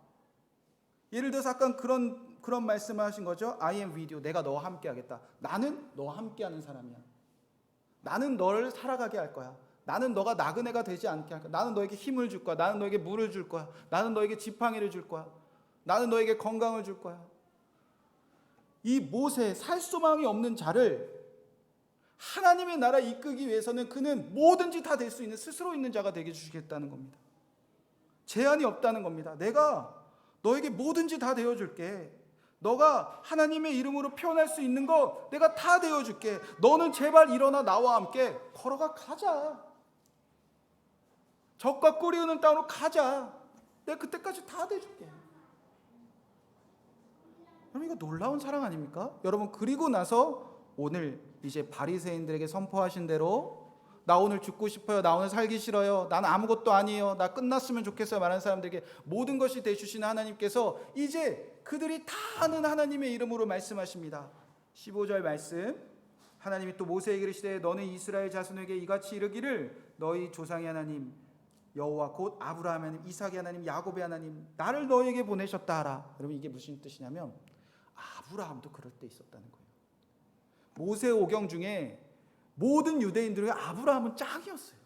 예를 들어서 아까 그런 말씀을 하신 거죠. I am with you. 내가 너와 함께 하겠다. 나는 너와 함께 하는 사람이야. 나는 너를 살아가게 할 거야. 나는 너가 나그네가 되지 않게 할 거야. 나는 너에게 힘을 줄 거야. 나는 너에게 물을 줄 거야. 나는 너에게 지팡이를 줄 거야. 나는 너에게 건강을 줄 거야. 이 모세, 살 소망이 없는 자를 하나님의 나라 이끌기 위해서는 그는 뭐든지 다 될 수 있는, 스스로 있는 자가 되게 주시겠다는 겁니다. 제한이 없다는 겁니다. 내가 너에게 뭐든지 다 되어줄게. 너가 하나님의 이름으로 표현할 수 있는 거 내가 다 되어줄게. 너는 제발 일어나 나와 함께 가자. 적과 꿀이우는 땅으로 가자. 내가 그때까지 다 돼줄게. 여러분, 이거 놀라운 사랑 아닙니까? 여러분, 그리고 나서 오늘 이제 바리새인들에게 선포하신 대로, 나 오늘 죽고 싶어요, 나 오늘 살기 싫어요, 나는 아무것도 아니에요, 나 끝났으면 좋겠어요 말하는 사람들에게 모든 것이 되주시는 하나님께서 이제 그들이 다 아는 하나님의 이름으로 말씀하십니다. 15절 말씀, 하나님이 또 모세에게 이르시되 너는 이스라엘 자손에게 이같이 이르기를 너희 조상의 하나님 여호와 곧 아브라함의 하나님, 이삭의 하나님, 야곱의 하나님, 나를 너에게 보내셨다 하라. 여러분, 이게 무슨 뜻이냐면 아브라함도 그럴 때 있었다는 거예요. 모세 오경 중에 모든 유대인들에게 아브라함은 짱이었어요.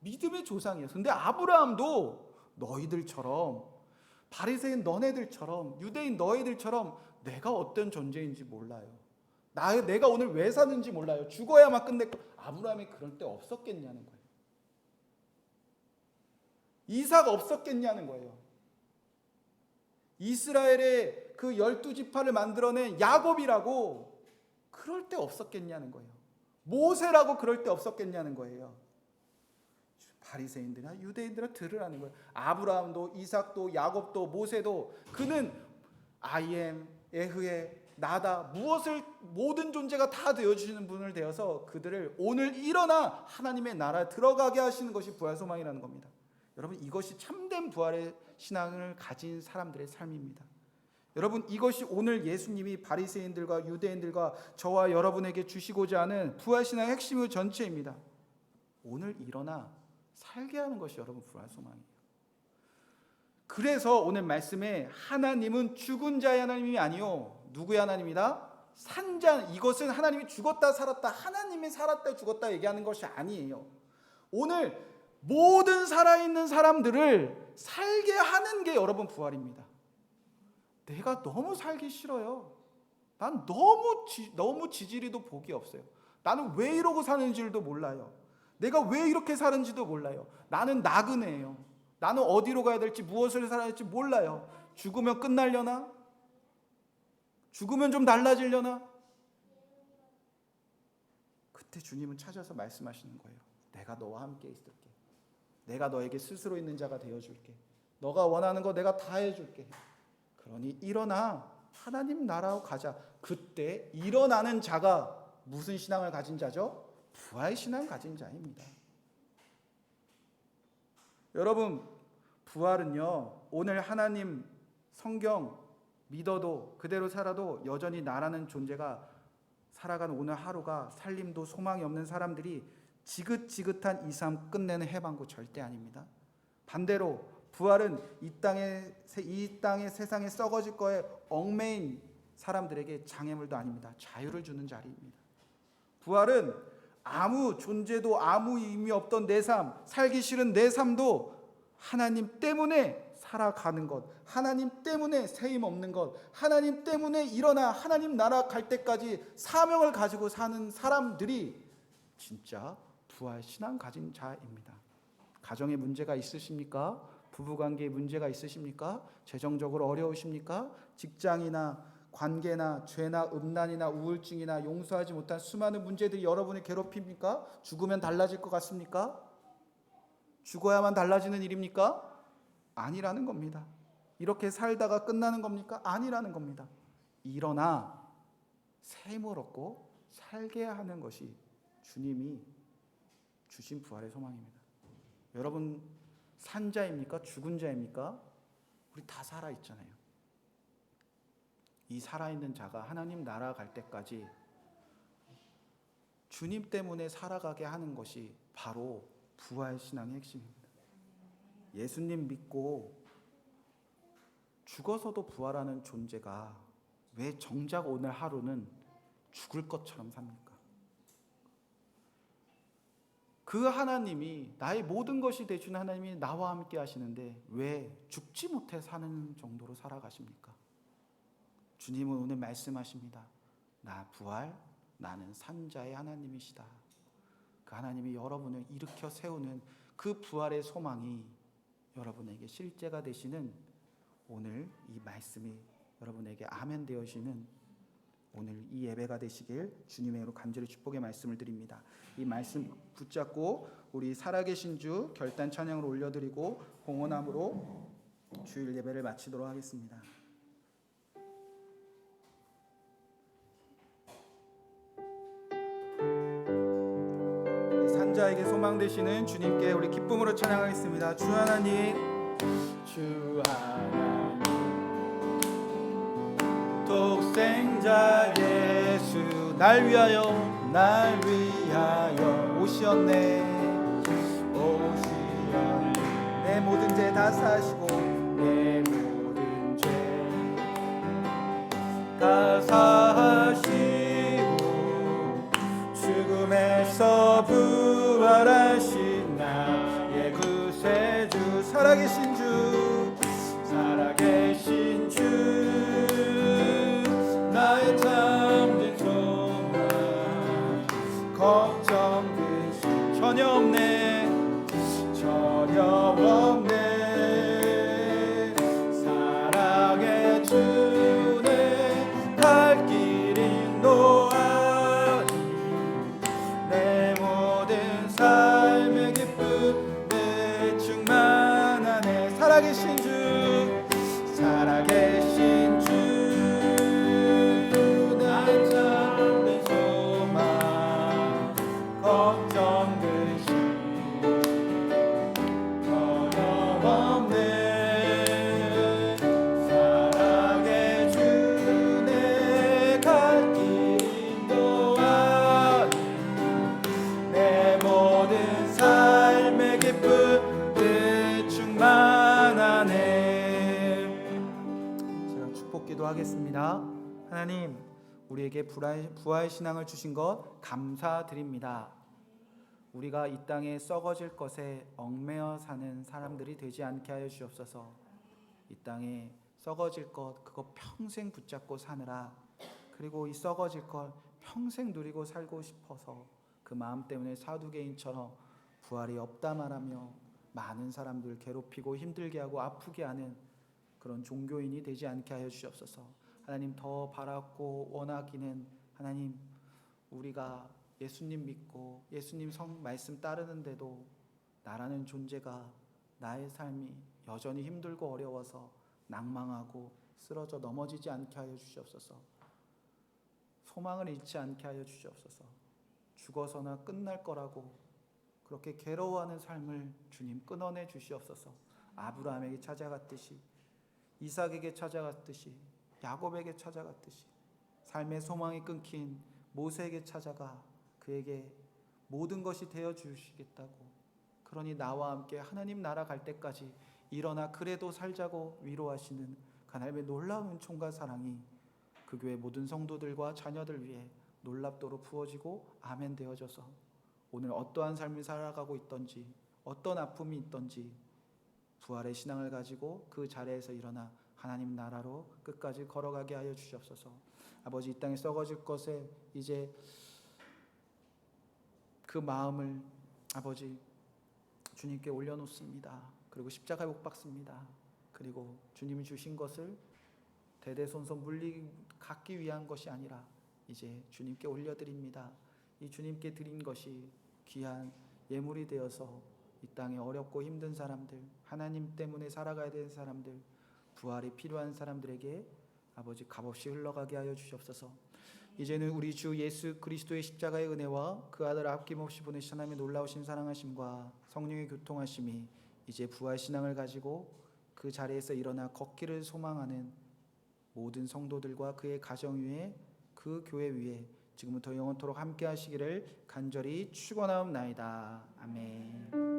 믿음의 조상이었어요. 근데 아브라함도 너희들처럼, 바리새인 너네들처럼, 유대인 너희들처럼 내가 어떤 존재인지 몰라요. 내가 오늘 왜 사는지 몰라요. 죽어야만 끝냈고. 아브라함이 그럴 때 없었겠냐는 거예요. 이삭 없었겠냐는 거예요. 이스라엘의 그 12지파를 만들어낸 야곱이라고 그럴 때 없었겠냐는 거예요. 모세라고 그럴 때 없었겠냐는 거예요. 바리새인들이나 유대인들은 들으라는 거예요. 아브라함도 이삭도 야곱도 모세도 그는 I am, 에흐에, 나다, 모든 존재가 다 되어주시는 분을 되어서 그들을 오늘 일어나 하나님의 나라에 들어가게 하시는 것이 부활 소망이라는 겁니다. 여러분, 이것이 참된 부활의 신앙을 가진 사람들의 삶입니다. 여러분, 이것이 오늘 예수님이 바리새인들과 유대인들과 저와 여러분에게 주시고자 하는 부활신앙의 핵심의 전체입니다. 오늘 일어나 살게 하는 것이 여러분 부활 소망이에요. 그래서 오늘 말씀에 하나님은 죽은 자의 하나님이 아니요, 누구의 하나님이다? 산자. 이것은 하나님이 죽었다 살았다, 하나님이 살았다 죽었다 얘기하는 것이 아니에요. 오늘 모든 살아있는 사람들을 살게 하는 게 여러분 부활입니다. 내가 너무 살기 싫어요. 난 너무 지지리도 복이 없어요. 나는 왜 이러고 사는지도 몰라요. 내가 왜 이렇게 사는지도 몰라요. 나는 나그네예요. 나는 어디로 가야 될지, 무엇을 살아야 될지 몰라요. 죽으면 끝날려나? 죽으면 좀 달라지려나? 그때 주님은 찾아서 말씀하시는 거예요. 내가 너와 함께 있을게. 내가 너에게 스스로 있는 자가 되어줄게. 너가 원하는 거 내가 다 해줄게. 그러니 일어나 하나님 나라로 가자. 그때 일어나는 자가 무슨 신앙을 가진 자죠? 부활 신앙 가진 자입니다. 여러분, 부활은요, 오늘 하나님 성경 믿어도 그대로 살아도 여전히 나라는 존재가 살아가는 오늘 하루가 살림도 소망이 없는 사람들이 지긋지긋한 이 삶 끝내는 해방구 절대 아닙니다. 반대로 부활은 이 땅의 세상에 썩어질 거에 얽매인 사람들에게 장애물도 아닙니다. 자유를 주는 자리입니다. 부활은 아무 존재도 아무 의미 없던 내 삶, 살기 싫은 내 삶도 하나님 때문에 살아가는 것, 하나님 때문에 세임 없는 것, 하나님 때문에 일어나 하나님 나라 갈 때까지 사명을 가지고 사는 사람들이 진짜 부활 신앙 가진 자입니다. 가정에 문제가 있으십니까? 부부관계에 문제가 있으십니까? 재정적으로 어려우십니까? 직장이나 관계나 죄나 음란이나 우울증이나 용서하지 못한 수많은 문제들이 여러분을 괴롭힙니까? 죽으면 달라질 것 같습니까? 죽어야만 달라지는 일입니까? 아니라는 겁니다. 이렇게 살다가 끝나는 겁니까? 아니라는 겁니다. 일어나 샘을 얻고 살게 하는 것이 주님이 주신 부활의 소망입니다. 여러분, 산 자입니까? 죽은 자입니까? 우리 다 살아있잖아요. 이 살아있는 자가 하나님 나라 갈 때까지 주님 때문에 살아가게 하는 것이 바로 부활 신앙의 핵심입니다. 예수님 믿고 죽어서도 부활하는 존재가 왜 정작 오늘 하루는 죽을 것처럼 삽니까? 그 하나님이, 나의 모든 것이 되신 하나님이 나와 함께 하시는데 왜 죽지 못해 사는 정도로 살아가십니까? 주님은 오늘 말씀하십니다. 나 부활, 나는 산자의 하나님이시다. 그 하나님이 여러분을 일으켜 세우는 그 부활의 소망이 여러분에게 실제가 되시는 오늘 이 말씀이 여러분에게 아멘 되어지는 오늘 이 예배가 되시길 주님의 이름으로 간절히 축복의 말씀을 드립니다. 이 말씀 붙잡고 우리 살아계신 주 결단 찬양으로 올려드리고 공헌함으로 주일 예배를 마치도록 하겠습니다. 산자에게 소망 되시는 주님께 우리 기쁨으로 찬양하겠습니다. 주 하나님, 주 하나님, 독생자 예수 날 위하여 오시었네. 내 모든 죄 다 사시고 내 모든 죄 다 사시고 죽음에서 부활하신 나의 구세주, 살아계신 주 나의 참된 소망, 걱정 근심 전혀 없네. 사랑의 주네 갈 길 인도하니 내 모든 삶의 기쁨에 충만하네. 살아계신 주 나의 참된 소망, 걱정 근심 전혀 없네. 사랑의 주내 갈 길 인도하니 내 모든 삶의 기쁨에 충만하네. 제가 축복 기도하겠습니다. 하나님, 우리에게 부활 신앙을 주신 것 감사드립니다. 우리가 이 땅에 썩어질 것에 얽매여 사는 사람들이 되지 않게 하여 주옵소서. 이 땅에 썩어질 것 그거 평생 붙잡고 사느라, 그리고 이 썩어질 것 평생 누리고 살고 싶어서 그 마음 때문에 사두개인처럼 부활이 없다 말하며 많은 사람들 괴롭히고 힘들게 하고 아프게 하는 그런 종교인이 되지 않게 하여 주시옵소서. 하나님, 더 바랐고 원하기는 하나님, 우리가 예수님 믿고 예수님 말씀 따르는데도 나라는 존재가, 나의 삶이 여전히 힘들고 어려워서 낭망하고 쓰러져 넘어지지 않게 하여 주시옵소서. 소망을 잃지 않게 하여 주시옵소서. 죽어서나 끝날 거라고 그렇게 괴로워하는 삶을 주님 끊어내 주시옵소서. 아브라함에게 찾아갔듯이, 이삭에게 찾아갔듯이, 야곱에게 찾아갔듯이, 삶의 소망이 끊긴 모세에게 찾아가 그에게 모든 것이 되어 주시겠다고, 그러니 나와 함께 하나님 나라 갈 때까지 일어나 그래도 살자고 위로하시는 하나님의 놀라운 은총과 사랑이 그 교회 모든 성도들과 자녀들 위해 놀랍도록 부어지고 아멘 되어져서 오늘 어떠한 삶을 살아가고 있던지, 어떤 아픔이 있던지 부활의 신앙을 가지고 그 자리에서 일어나 하나님 나라로 끝까지 걸어가게 하여 주시옵소서. 아버지, 이 땅에 썩어질 것에 이제 그 마음을 아버지 주님께 올려놓습니다. 그리고 십자가에 못 박습니다. 그리고 주님이 주신 것을 대대손손 갖기 위한 것이 아니라 이제 주님께 올려드립니다. 이 주님께 드린 것이 귀한 예물이 되어서 이 땅에 어렵고 힘든 사람들, 하나님 때문에 살아가야 되는 사람들, 부활이 필요한 사람들에게 아버지 값없이 흘러가게 하여 주시옵소서. 이제는 우리 주 예수 그리스도의 십자가의 은혜와 그 아들 아낌없이 보내신 하나님의 놀라우신 사랑하심과 성령의 교통하심이 이제 부활 신앙을 가지고 그 자리에서 일어나 걷기를 소망하는 모든 성도들과 그의 가정 위에, 그 교회 위에 지금부터 영원토록 함께 하시기를 간절히 축원하옵나이다. 아멘.